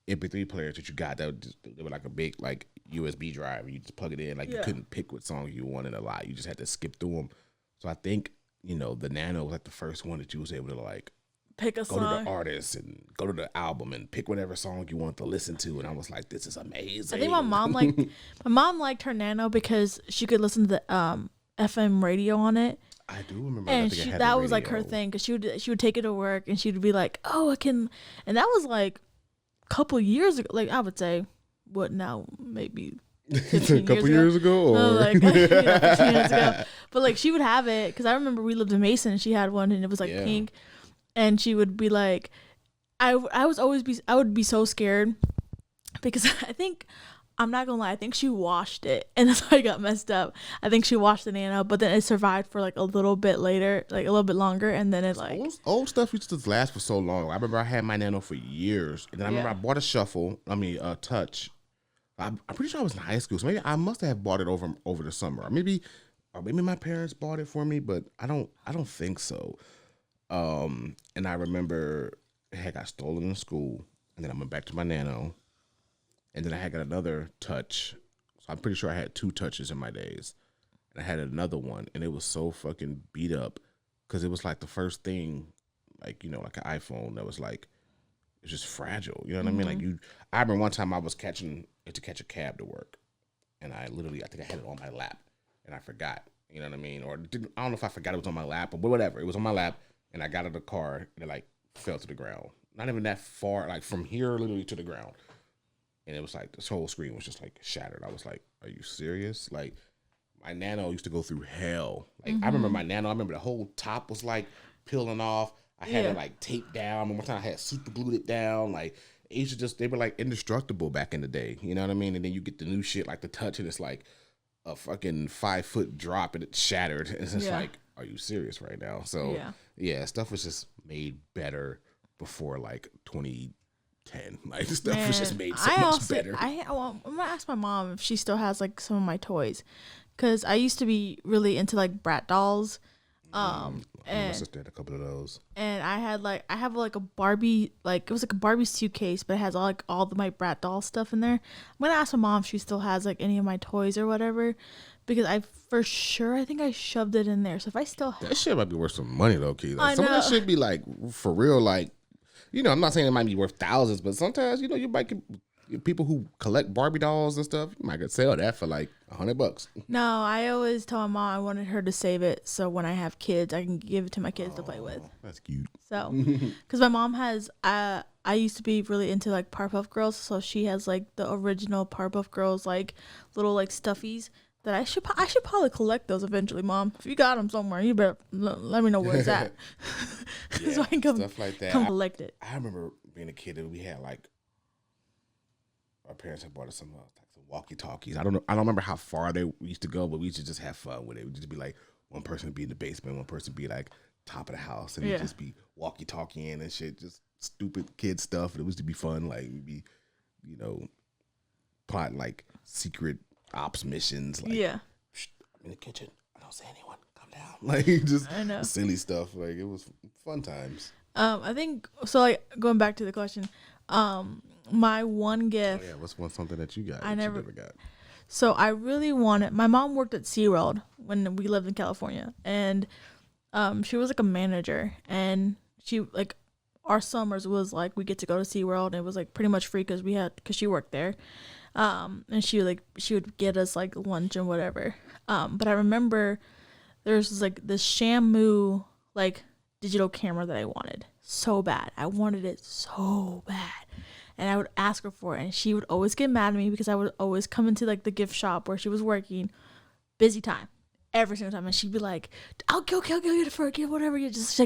Speaker 2: MP3 players that you got, they were like a big like USB drive, and you just plug it in. Like you couldn't pick what song you wanted a lot. You just had to skip through them. So I think the Nano was like the first one that you was able to like
Speaker 1: pick a
Speaker 2: go
Speaker 1: song.
Speaker 2: to the artist and go to the album and pick whatever song you wanted to listen to. And I was like, this is amazing.
Speaker 1: I think my mom liked her Nano because she could listen to the FM radio on it.
Speaker 2: I do remember,
Speaker 1: and that was like
Speaker 2: radio.
Speaker 1: her thing because she would take it to work and she would be like, oh, I can, and that was like a couple years ago. Like I would say, what now? Maybe 15
Speaker 2: a couple years ago, or
Speaker 1: like 15 years ago. But like she would have it because I remember we lived in Mason and she had one and it was like pink, and she would be like, I would be so scared because I think. I'm not gonna lie, I think she washed it and that's why it got messed up. I think she washed the Nano, but then it survived for like a little bit later, like a little bit longer, and then it like
Speaker 2: old stuff used to last for so long. I remember I had my Nano for years, and then I remember I bought a Touch. I'm pretty sure I was in high school, so maybe I must have bought it over the summer, or maybe my parents bought it for me, but I don't think so. And I remember it had got stolen in school, and then I went back to my Nano. And then I had got another Touch. So I'm pretty sure I had 2 Touches in my days. And I had another one. And it was so fucking beat up. Because it was like the first thing, like, like an iPhone that was like, it's just fragile. You know what I mean? Like I remember one time I was to catch a cab to work. And I think I had it on my lap. And I forgot. You know what I mean? Or I don't know if I forgot it was on my lap. But whatever. It was on my lap. And I got out of the car. And it like fell to the ground. Not even that far. Like from here literally to the ground. And it was like, this whole screen was just like shattered. I was like, are you serious? Like, my Nano used to go through hell. Like, I remember my Nano, I remember the whole top was like peeling off. I had it like taped down. And one time I had super glued it down. Like, it used to they were like indestructible back in the day. You know what I mean? And then you get the new shit like the Touch and it's like a fucking 5-foot drop and it's shattered. And it's just like, are you serious right now? So, stuff was just made better before like 2010. Like the stuff was just made so much better.
Speaker 1: I'm gonna ask my mom if she still has like some of my toys, because I used to be really into like Brat dolls.
Speaker 2: And my sister had a couple of those.
Speaker 1: And I have like a Barbie, like it was like a Barbie suitcase, but it has all my Brat doll stuff in there. I'm gonna ask my mom if she still has like any of my toys or whatever, because I think I shoved it in there. So if I still have
Speaker 2: that shit might be worth some money though, Key. Like,
Speaker 1: some
Speaker 2: of that shit be like for real, like. I'm not saying it might be worth thousands, but sometimes, you might get people who collect Barbie dolls and stuff, you might could sell that for like $100.
Speaker 1: No, I always tell my mom I wanted her to save it so when I have kids, I can give it to my kids to play with.
Speaker 2: That's cute.
Speaker 1: So, because my mom has, I used to be really into like Powerpuff Girls, so she has like the original Powerpuff Girls, like little like stuffies. That I should probably collect those eventually, Mom. If you got them somewhere, you better let me know where it's at, so I can
Speaker 2: stuff like that.
Speaker 1: Come collect it.
Speaker 2: I remember being a kid and we had like our parents had bought us some walkie-talkies. I don't remember how far we used to go, but we used to just have fun with it. We'd just be like one person be in the basement, one person be like top of the house, and it'd just be walkie-talkieing and shit, just stupid kid stuff. And it was to be fun, like we'd be, plotting like secret ops missions, like I'm in the kitchen, I don't see anyone, calm down, like just silly stuff. Like it was fun times.
Speaker 1: I think so. Like going back to the question, my one gift.
Speaker 2: What's something that you got?
Speaker 1: I never
Speaker 2: got.
Speaker 1: So I really wanted. My mom worked at SeaWorld when we lived in California, and she was like a manager, and she like our summers was like we get to go to SeaWorld, and it was like pretty much free because she worked there. And she would get us like lunch and whatever. But I remember there was like this Shamu like digital camera that I wanted so bad. I wanted it so bad. And I would ask her for it, and she would always get mad at me because I would always come into like the gift shop where she was working, busy time, every single time, and she'd be like, I'll get it for her, whatever, you just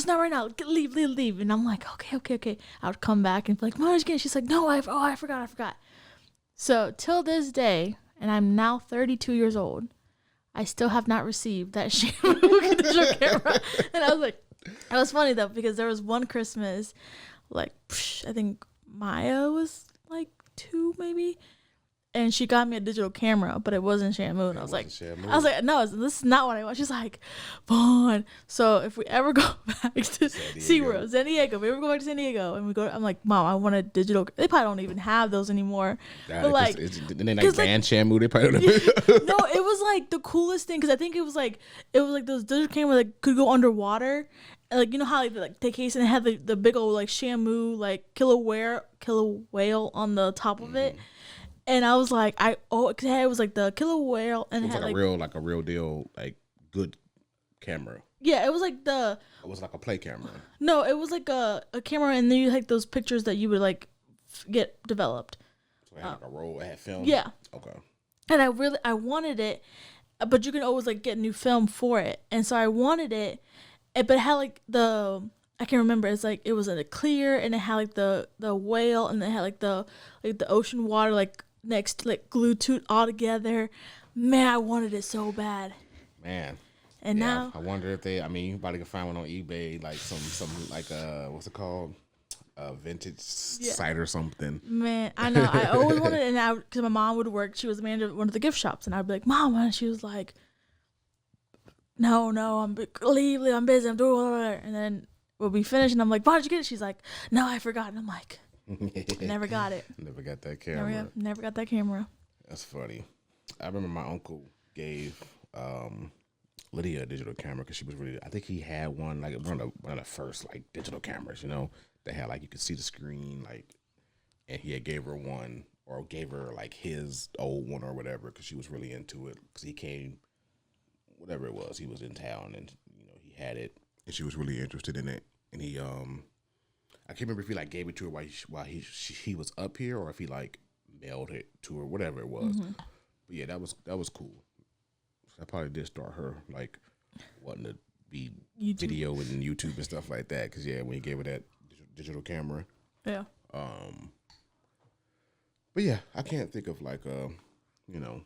Speaker 1: not right now, leave. And I'm like, okay. I would come back and be like, Mom, again. She's like, no, I forgot. So till this day, and I'm now 32 years old, I still have not received that Shamu digital camera. And I was like, it was funny though, because there was one Christmas, like I think Maya was like 2 maybe, and she got me a digital camera, but it wasn't Shamu. And I was like,
Speaker 2: wasn't Shamu.
Speaker 1: no, this is not what I want. She's like, Vaughn. So if we ever go back to SeaWorld, San Diego, if we ever go back to San Diego, and we go, I'm like, Mom, I want a digital. They probably don't even have those anymore. But like,
Speaker 2: didn't they like ban Shamu? They probably don't.
Speaker 1: No, it was like the coolest thing because I think it was like those digital cameras that could go underwater. Like, you know how like take case and it had the big old like Shamu like killer whale on the top of it. And I was like, cause it was like the killer whale, and
Speaker 2: it was
Speaker 1: it had
Speaker 2: like a real deal, like good camera.
Speaker 1: Yeah, it was like
Speaker 2: It was like a play camera.
Speaker 1: No, it was like a camera, and then you had those pictures that you would like get developed.
Speaker 2: So it had like a roll, it had film.
Speaker 1: Yeah.
Speaker 2: Okay.
Speaker 1: And I wanted it, but you can always like get new film for it, and so I wanted it, but it had like I can't remember. It's like it was in a clear, and it had like the whale, and it had like the ocean water like next like glued to it all together. Man, I wanted it so bad.
Speaker 2: Man.
Speaker 1: And now
Speaker 2: I wonder if you probably can find one on eBay, like some like what's it called? A vintage site or something.
Speaker 1: Man, I know. I always wanted it, and because my mom would work, she was the manager of one of the gift shops, and I'd be like, Mom, and she was like, No, leave, I'm busy, I'm doing whatever. And then we'll be finished, and I'm like, why did you get it? She's like, no, I forgot. And I'm like, never got it.
Speaker 2: Never got that camera.
Speaker 1: Never got that camera.
Speaker 2: That's funny. I remember my uncle gave Lydia a digital camera because she was really. I think he had one like one of the first like digital cameras, you know, that had like you could see the screen, like, and he had gave her one or gave her like his old one or whatever because she was really into it because he came, whatever it was, he was in town and you know he had it and she was really interested in it and he I can't remember if he like gave it to her while he was up here or if he like mailed it to her, whatever it was. Mm-hmm. But yeah, that was cool. I probably did start her like wanting to be video and YouTube and stuff like that. Cause yeah, when he gave her that digital camera.
Speaker 1: Yeah.
Speaker 2: But yeah, I can't think of like you know.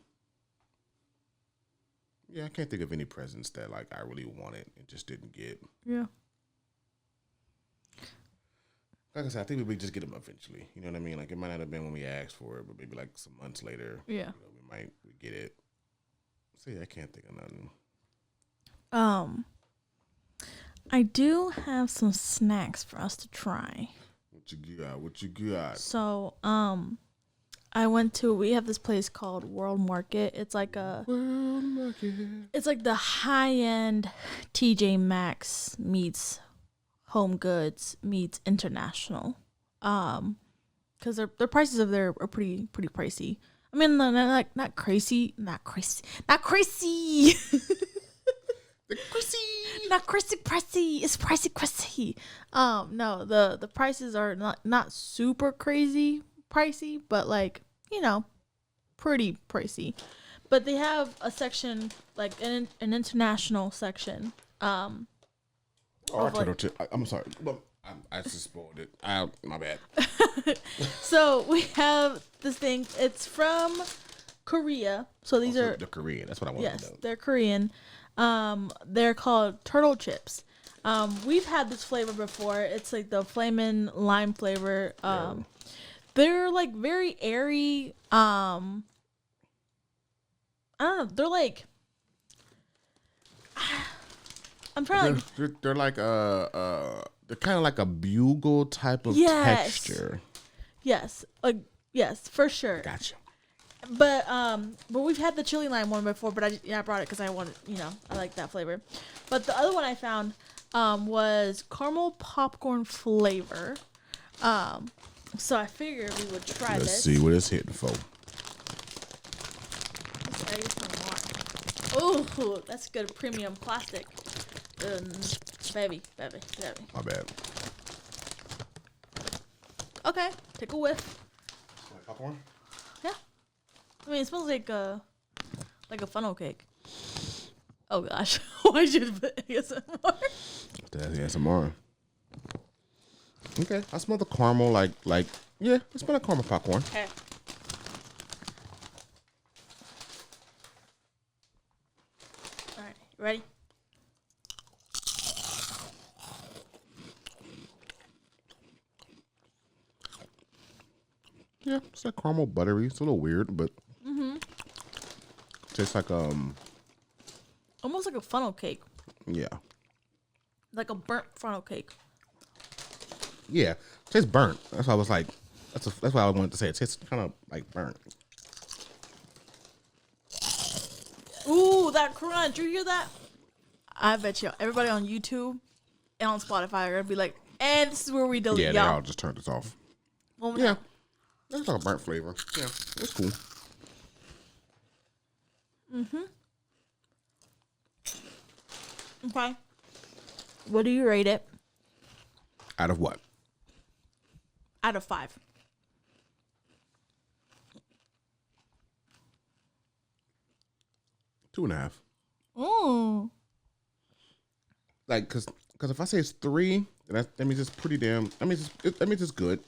Speaker 2: Yeah, I can't think of any presents that like I really wanted and just didn't get.
Speaker 1: Yeah.
Speaker 2: Like I said, I think we just get them eventually. You know what I mean? Like it might not have been when we asked for it, but maybe like some months later.
Speaker 1: Yeah.
Speaker 2: You know, we might get it. So yeah, I can't think of nothing.
Speaker 1: I do have some snacks for us to try.
Speaker 2: What you got?
Speaker 1: So, we have this place called World Market. It's like
Speaker 2: World Market.
Speaker 1: It's like the high-end TJ Maxx meets Home Goods meets International. Because their prices of there are pretty pricey. I mean, not crazy. Not crazy. Not crazy, pricey. It's pricey. No, the prices are not super crazy pricey, but like, you know, pretty pricey. But they have a section, like an international section.
Speaker 2: I'm sorry. I just spoiled it. My bad.
Speaker 1: So we have this thing. It's from Korea. So these are
Speaker 2: the Korean. That's what I wanted to know.
Speaker 1: Yes, they're Korean. They're called turtle chips. We've had this flavor before. It's like the flamin' lime flavor. They're like very airy. I don't know. They're like. I'm trying to.
Speaker 2: They're like they're kind of like a bugle type of texture.
Speaker 1: Yes, yes, for sure.
Speaker 2: Gotcha.
Speaker 1: But we've had the chili lime one before, but I brought it because I wanted, I like that flavor. But the other one I found was caramel popcorn flavor. So I figured we would try this.
Speaker 2: Let's see what it's hitting for.
Speaker 1: Oh, that's good premium plastic. Baby.
Speaker 2: My bad.
Speaker 1: Okay, take a whiff.
Speaker 2: Like popcorn?
Speaker 1: Yeah. I mean, it smells like a funnel cake. Oh gosh, why should you put ASMR?
Speaker 2: That's ASMR. Okay, I smell the caramel I smell like caramel popcorn.
Speaker 1: Okay. All right, you ready?
Speaker 2: Yeah, it's like caramel buttery. It's a little weird, but tastes like
Speaker 1: Almost like a funnel cake.
Speaker 2: yeah.
Speaker 1: Like a burnt funnel cake.
Speaker 2: Yeah. It tastes burnt. That's why I was like that's why I wanted to say it tastes kind of like burnt.
Speaker 1: Ooh, that crunch. You hear that? I bet you everybody on YouTube and on Spotify are gonna be like, and this is where we delete
Speaker 2: Yeah, they
Speaker 1: y'all.
Speaker 2: all just turned this off.
Speaker 1: One more
Speaker 2: Yeah.
Speaker 1: time.
Speaker 2: That's like a burnt flavor. Yeah. It's cool.
Speaker 1: Okay. What do you rate it
Speaker 2: Out of what?
Speaker 1: out of 5?
Speaker 2: Two and a half.
Speaker 1: Mm.
Speaker 2: Like, cause if I say it's 3, then that means it's pretty damn. That means it's good.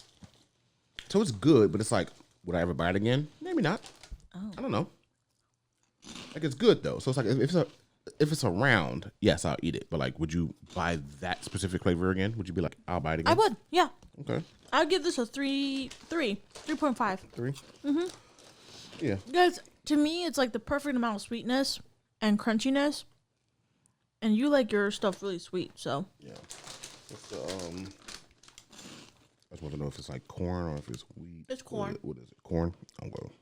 Speaker 2: So it's good, but it's like, would I ever buy it again? Maybe not. I don't know. Like it's good though. So it's like if it's around, yes, I'll eat it. But like, would you buy that specific flavor again? Would you be like, I'll buy it again?
Speaker 1: I would, yeah.
Speaker 2: Okay.
Speaker 1: I'd give this a 3.5.
Speaker 2: 3. Yeah.
Speaker 1: Guys, to me, it's like the perfect amount of sweetness and crunchiness. And you like your stuff really sweet, so.
Speaker 2: Yeah. What's the I just want to know if it's like corn or if it's wheat.
Speaker 1: It's corn.
Speaker 2: What is it? Corn? Oh, well.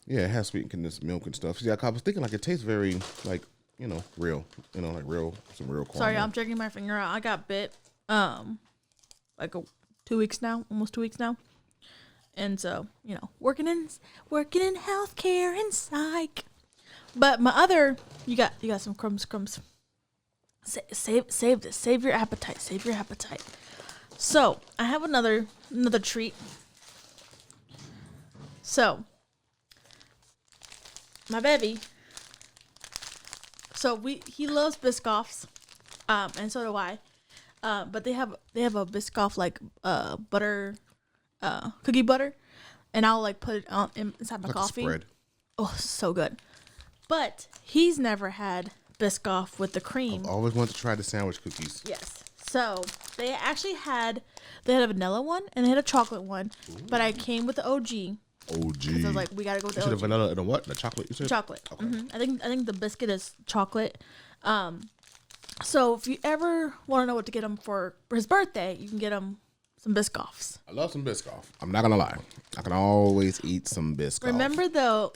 Speaker 2: Yeah, it has sweet condensed milk and stuff. Yeah, I was thinking like it tastes very like, real. Like some real corn.
Speaker 1: Sorry, I'm checking my finger out. I got bit, like 2 weeks now, almost 2 weeks now. And so, working in healthcare and psych. But my other, you got some crumbs. Save this. Save your appetite. So I have another treat. So my baby. So he loves Biscoffs, and so do I. But they have a Biscoff like butter, cookie butter, and I'll like put it on inside my
Speaker 2: like
Speaker 1: coffee.
Speaker 2: A spread.
Speaker 1: Oh, so good. But he's never had Biscoff with the cream.
Speaker 2: Always wanted to try the sandwich cookies.
Speaker 1: Yes. So they actually had a vanilla one and they had a chocolate one. Ooh. But I came with the OG.
Speaker 2: OG.
Speaker 1: So I was like, we gotta go with the OG.
Speaker 2: The vanilla and the what? The chocolate you said?
Speaker 1: Chocolate.
Speaker 2: Okay.
Speaker 1: I think the biscuit is chocolate. So if you ever want to know what to get him for his birthday, you can get him some Biscoffs.
Speaker 2: I love some Biscoff. I'm not gonna lie. I can always eat some Biscoff.
Speaker 1: Remember though,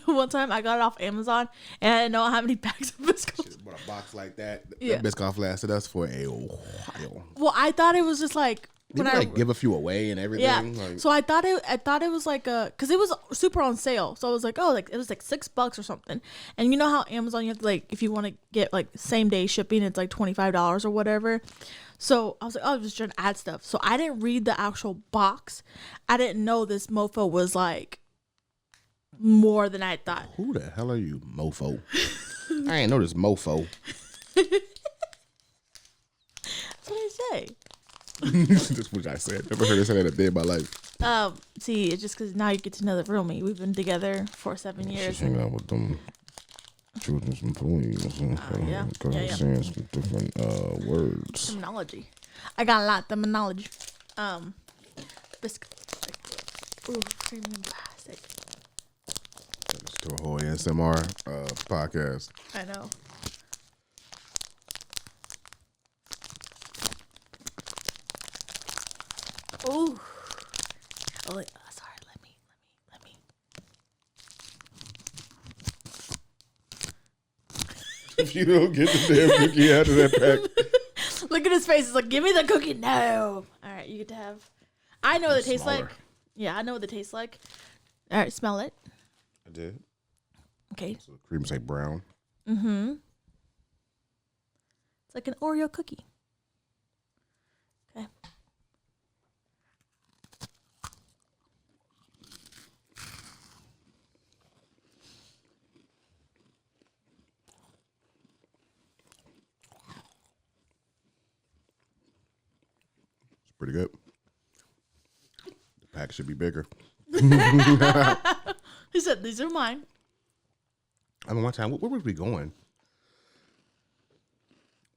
Speaker 1: one time I got it off Amazon and I didn't know how many packs of Biscoffs.
Speaker 2: Bought a box like that.
Speaker 1: Yeah.
Speaker 2: That Biscoff lasted us for a while.
Speaker 1: Well, I thought it was just like
Speaker 2: Did you like give a few away and everything?
Speaker 1: Yeah.
Speaker 2: Like,
Speaker 1: So I thought it was like because it was super on sale. So I was like, oh, like it was like $6 or something. And you know how Amazon you have to like if you want to get like same day shipping, it's like $25 or whatever. So I was like, oh, I was just trying to add stuff. So I didn't read the actual box. I didn't know this mofo was like more than I thought.
Speaker 2: who the hell are you, mofo? I ain't know this mofo.
Speaker 1: That's what I say.
Speaker 2: That's what I said. Never heard her say that a day in my life.
Speaker 1: See, it's just because now you get to know the real me. We've been together for 7 years.
Speaker 2: She's hanging out with them children's employees.
Speaker 1: Yeah.
Speaker 2: Because
Speaker 1: Yeah,
Speaker 2: I'm
Speaker 1: yeah.
Speaker 2: saying some different words.
Speaker 1: Terminology. I got a lot of terminology. Biscuit. Ooh, premium plastic.
Speaker 2: It's to a whole ASMR podcast.
Speaker 1: I know. Ooh. Oh, wait, sorry. Let me.
Speaker 2: If you don't get the damn cookie out of that pack.
Speaker 1: Look at his face. It's like, give me the cookie. No. All right, you get to have. I know what it tastes like.
Speaker 2: Smaller.
Speaker 1: Yeah, I know what it tastes like. All right, smell it.
Speaker 2: I did.
Speaker 1: Okay.
Speaker 2: So the cream's like brown.
Speaker 1: Mm-hmm. It's like an Oreo cookie. Okay.
Speaker 2: It's pretty good. The pack should be bigger.
Speaker 1: He said, these are mine.
Speaker 2: I mean, one time, where were we going?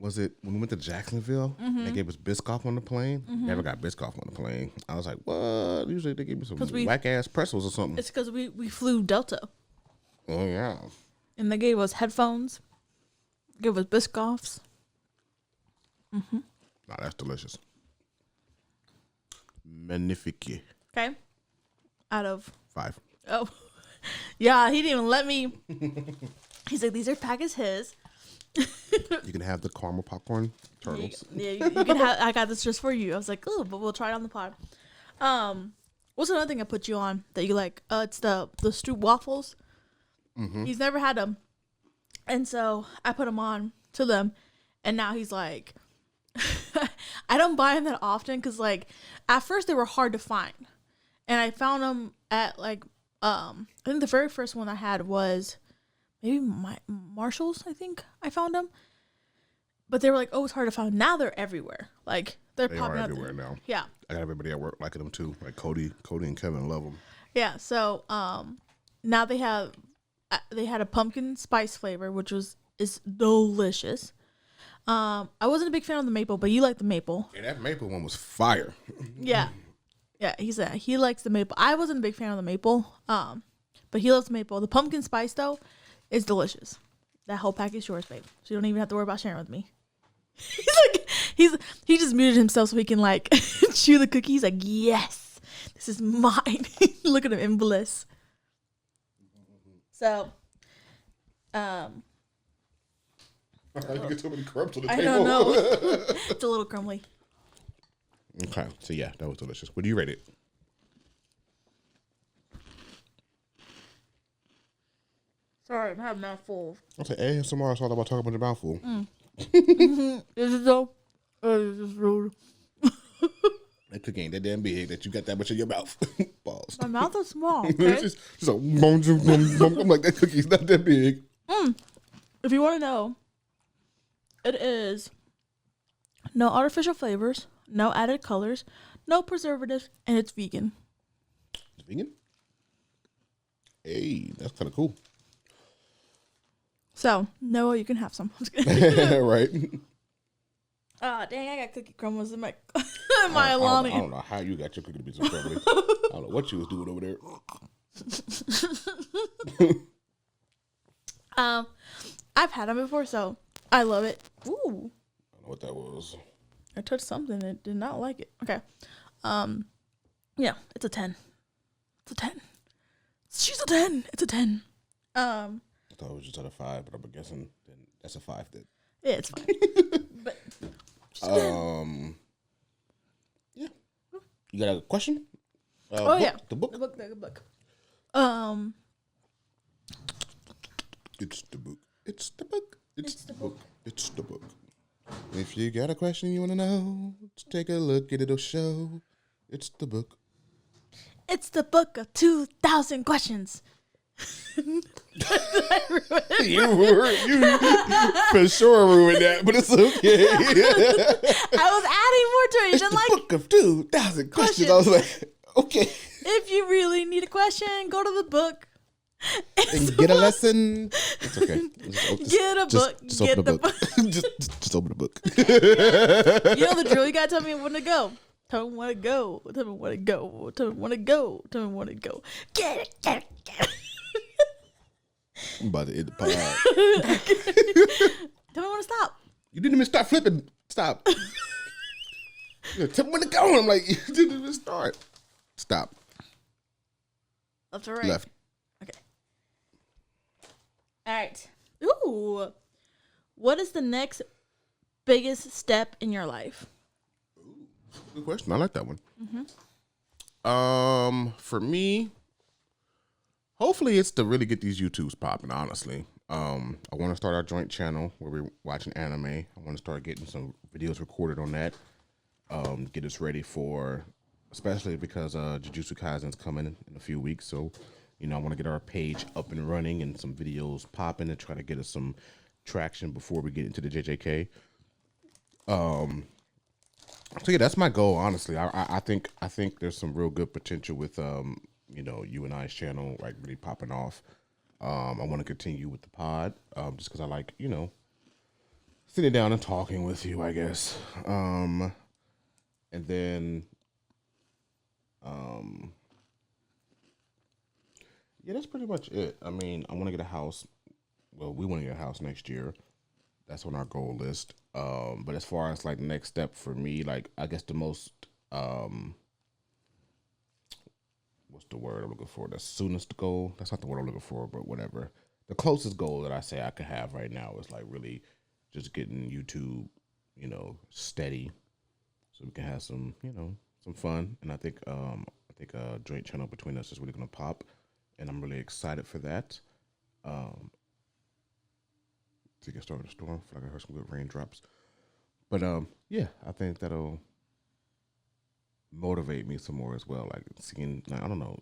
Speaker 2: was it when we went to Jacksonville? They gave us Biscoff on the plane. Never got Biscoff on the plane. I was like, what? Usually they give me some whack ass pretzels or something.
Speaker 1: It's because we flew Delta.
Speaker 2: Oh yeah.
Speaker 1: And they gave us headphones. Gave us Biscoffs.
Speaker 2: Nah, that's delicious. Magnifique.
Speaker 1: Okay. Out of
Speaker 2: 5.
Speaker 1: Oh, yeah, he didn't even let me. He's like, these are packaged his.
Speaker 2: You can have the caramel popcorn turtles.
Speaker 1: Yeah, you can have. I got this just for you. I was like, oh, but we'll try it on the pod. What's another thing I put you on that you like? It's the Stroop waffles. He's never had them, and so I put them on to them, and now he's like, I don't buy them that often because like at first they were hard to find, and I found them at like I think the very first one I had was maybe my Marshalls. I think I found them, but they were like, oh, it's hard to find. Now they're everywhere. Like they're
Speaker 2: They
Speaker 1: popping
Speaker 2: are
Speaker 1: up
Speaker 2: everywhere now.
Speaker 1: Yeah,
Speaker 2: I got everybody at work liking them too. Like Cody and Kevin love them.
Speaker 1: yeah. So now they had a pumpkin spice flavor, which is delicious. I wasn't a big fan of the maple, but you like the maple.
Speaker 2: And that maple one was fire.
Speaker 1: Yeah. Yeah, he said he likes the maple. I wasn't a big fan of the maple, but he loves the maple. The pumpkin spice, though, is delicious. That whole pack is yours, babe. So you don't even have to worry about sharing with me. He just muted himself so he can, like, chew the cookie. He's like, yes, this is mine. Look at him in bliss. So,
Speaker 2: You get too many crumbs on the
Speaker 1: I
Speaker 2: table.
Speaker 1: don't know. It's a little crumbly.
Speaker 2: Okay, so yeah, that was delicious. What do you rate it?
Speaker 1: Sorry, I'm having a mouthful.
Speaker 2: I'll say ASMR. It's all about talking about your mouthful.
Speaker 1: Is it though? This is rude.
Speaker 2: That cookie ain't that damn big that you got that much in your mouth. Balls.
Speaker 1: My mouth is small. Okay?
Speaker 2: It's just a boom, boom, boom, boom. I'm like, that cookie's not that big.
Speaker 1: If you want to know, it is no artificial flavors, no added colors, no preservatives, and it's vegan.
Speaker 2: It's vegan? Hey, that's kind of cool.
Speaker 1: So, Noah, you can have some. I'm just kidding.
Speaker 2: Right?
Speaker 1: Ah, dang, I got cookie crumbles in my in my Alani.
Speaker 2: I don't know how you got your cookie to be so crumbly. I don't know what you was doing over there.
Speaker 1: I've had them before, so I love it. Ooh,
Speaker 2: I don't know what that was.
Speaker 1: I touched something and did not like it. Okay, yeah, it's a 10. It's a 10. She's a 10. It's a 10.
Speaker 2: I thought it was just at a 5, but I'm guessing then that's a 5 then.
Speaker 1: Yeah, it's fine. But
Speaker 2: yeah. You got a question?
Speaker 1: yeah,
Speaker 2: The book.
Speaker 1: The book.
Speaker 2: It's the book. It's the book. It's the book. It's the book. If you got a question you want to know, let's take a look at it. It'll show. It's the book.
Speaker 1: It's the book of 2,000 questions.
Speaker 2: You for sure ruined that, but it's okay.
Speaker 1: I was adding more to it. You didn't like
Speaker 2: Book of 2,000 questions. I was like, okay.
Speaker 1: If you really need a question, go to the book.
Speaker 2: And get a lesson. It's okay.
Speaker 1: Get a book.
Speaker 2: Just
Speaker 1: Get
Speaker 2: open
Speaker 1: the
Speaker 2: the book.
Speaker 1: book.
Speaker 2: just open the book.
Speaker 1: You know the drill. You gotta tell me when to go. Tell me when to go. Tell me when to go. Tell me when to go. Tell me when to go. Get it. Get it. Get it.
Speaker 2: I'm about to end the pod.
Speaker 1: Tell me when to stop.
Speaker 2: You didn't even start flipping. Stop. Tell me when to go. I'm like, you didn't even start. Stop.
Speaker 1: Left or right?
Speaker 2: Left.
Speaker 1: Okay. All right. Ooh. What is the next biggest step in your life?
Speaker 2: Good question. I like that one. For me, hopefully it's to really get these YouTubes popping, honestly. I want to start our joint channel where we're watching anime. I want to start getting some videos recorded on that. Get us ready for, especially because Jujutsu Kaisen's coming in a few weeks. So, I want to get our page up and running and some videos popping and try to get us some traction before we get into the JJK. So yeah, that's my goal. Honestly, I think there's some real good potential with you and I's channel like really popping off. I want to continue with the pod just because I like sitting down and talking with you, I guess. And then, yeah, that's pretty much it. I mean, I want to get a house. Well, we want to get a house next year. That's on our goal list. But as far as like next step for me, like I guess the most what's the word I'm looking for? The soonest goal. That's not the word I'm looking for, but whatever. The closest goal that I say I could have right now is like really just getting YouTube, steady, so we can have some, some fun. And I think a joint channel between us is really gonna pop, and I'm really excited for that. To get started with the storm, I feel like I heard some good raindrops. But yeah, I think that'll motivate me some more as well. Like seeing, I don't know,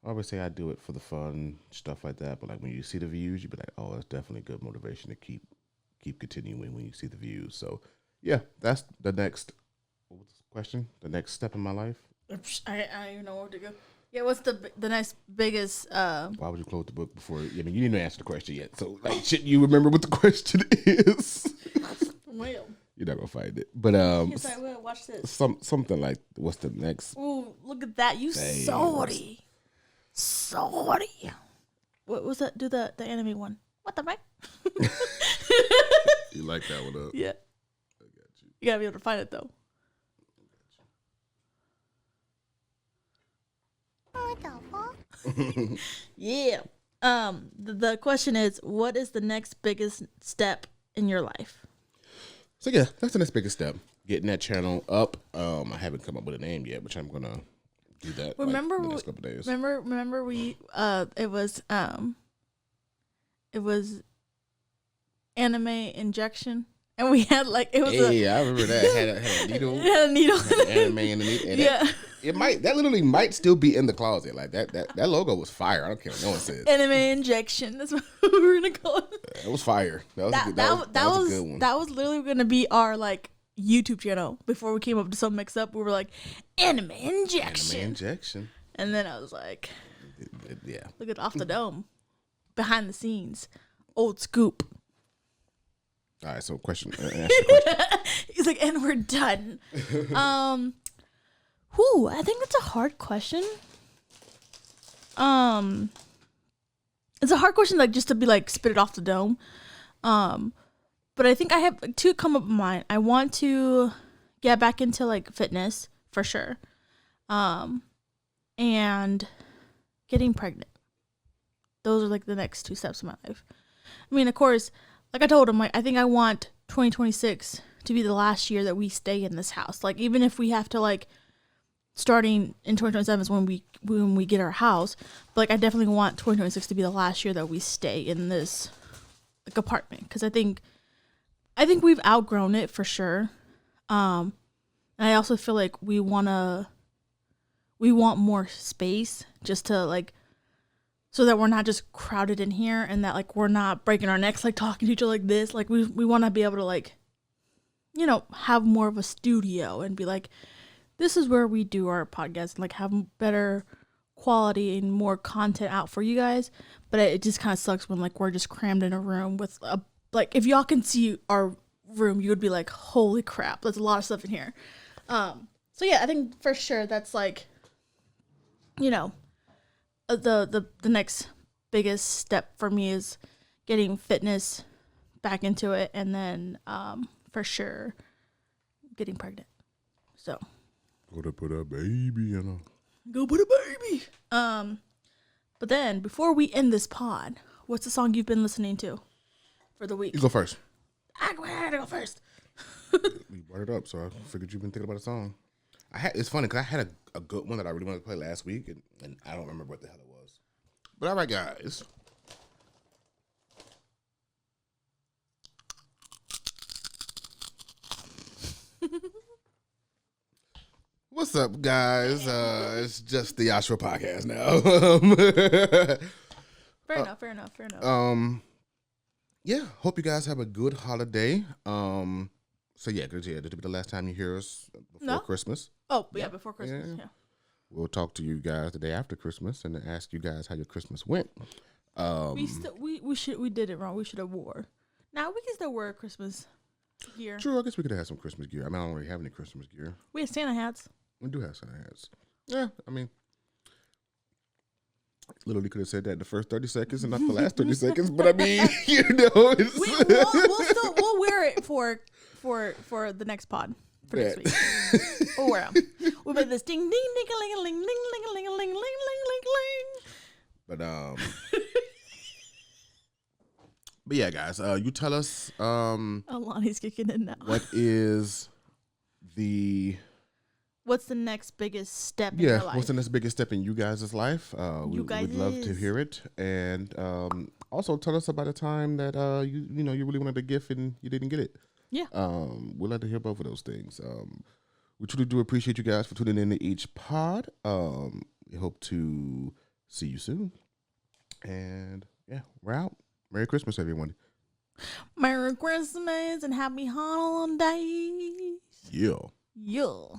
Speaker 2: I always say I do it for the fun, stuff like that. But like when you see the views, you be like, oh, that's definitely good motivation to keep continuing when you see the views. So yeah, that's the next. What was the question? The next step in my life.
Speaker 1: I don't even know where to go. Yeah, what's the next biggest?
Speaker 2: Why would you close the book before? I mean, you didn't answer the question yet. So like, shouldn't you remember what the question is?
Speaker 1: Well,
Speaker 2: you're not gonna find it, but
Speaker 1: yes, I will. Watch this.
Speaker 2: Something like, what's the next?
Speaker 1: Ooh, look at that! You sorry. What was that? Do the anime one. What the heck?
Speaker 2: You like that one up?
Speaker 1: Yeah.
Speaker 2: I got you.
Speaker 1: You gotta be able to find it though. Yeah. The question is, what is the next biggest step in your life?
Speaker 2: So yeah, that's the next biggest step. Getting that channel up. I haven't come up with a name yet, which I'm gonna do that.
Speaker 1: Remember,
Speaker 2: the next couple of days.
Speaker 1: Remember we it was anime injection, and we had like it was.
Speaker 2: Yeah, I remember that. Had a needle.
Speaker 1: It had a needle.
Speaker 2: Had anime in the needle.
Speaker 1: Yeah.
Speaker 2: That literally might still be in the closet. Like that logo was fire. I don't care what no one says.
Speaker 1: Anime injection. That's what we were gonna call it.
Speaker 2: It was fire. That was a good one.
Speaker 1: That was literally gonna be our like YouTube channel before we came up to some mix up. We were like anime injection.
Speaker 2: Anime injection.
Speaker 1: And then I was like,
Speaker 2: yeah.
Speaker 1: Look at Off the Dome, behind the scenes, old scoop.
Speaker 2: All right. So question. Ask the question.
Speaker 1: He's like, and we're done. I think that's a hard question. It's a hard question, like just to be like spit it off the dome. But I think I have two come up in mind. I want to get back into like fitness for sure. And getting pregnant. Those are like the next two steps in my life. I mean, of course, like I told him, like I think I want 2026 to be the last year that we stay in this house. Like even if we have to like starting in 2027 is when we get our house, but like I definitely want 2026 to be the last year that we stay in this like apartment, because I think we've outgrown it for sure. And I also feel like we want more space just to like, so that we're not just crowded in here, and that like we're not breaking our necks like talking to each other like this. Like we want to be able to like, have more of a studio and be like, this is where we do our podcast and like have better quality and more content out for you guys. But it just kind of sucks when like we're just crammed in a room with like if y'all can see our room, you would be like, holy crap, there's a lot of stuff in here. So yeah, I think for sure that's like, the next biggest step for me is getting fitness back into it, and then for sure getting pregnant. So
Speaker 2: go to put a baby in a.
Speaker 1: Go put a baby. But then before we end this pod, what's the song you've been listening to for the week?
Speaker 2: You go first.
Speaker 1: I gotta go first.
Speaker 2: You brought it up, so I figured you've been thinking about a song. It's funny because I had a good one that I really wanted to play last week, and I don't remember what the hell it was. But all right, guys. What's up, guys? It's just the Joshua podcast now.
Speaker 1: Fair enough.
Speaker 2: Yeah, hope you guys have a good holiday. So yeah, because this will be the last time you hear us before Christmas.
Speaker 1: Oh, yeah, before Christmas. Yeah.
Speaker 2: We'll talk to you guys the day after Christmas and ask you guys how your Christmas went.
Speaker 1: We did it wrong. We should have wore Now we can still wear Christmas gear.
Speaker 2: True, I guess we could have some Christmas gear. I mean, I don't really have any Christmas gear.
Speaker 1: We have Santa hats.
Speaker 2: We do have Santa hats. Yeah, I mean, literally could have said that in the first 30 seconds and not the last 30 seconds. But I mean, it's...
Speaker 1: We'll wear it for the next pod. For next week. We'll wear them. We'll make this ding ding ding a ling a ling ling ling a ling a ling ling ling ling ling.
Speaker 2: But yeah, guys, you tell us.
Speaker 1: Alani's kicking in now.
Speaker 2: What's
Speaker 1: the next biggest step in your life?
Speaker 2: What's the next biggest step in you guys' life? We'd love to hear it. And also tell us about a time that you really wanted a gift and you didn't get it.
Speaker 1: Yeah.
Speaker 2: We'd like to hear both of those things. We truly do appreciate you guys for tuning in to each pod. We hope to see you soon. And yeah, we're out. Merry Christmas, everyone.
Speaker 1: Merry Christmas and happy holidays.
Speaker 2: Yeah.
Speaker 1: Yeah.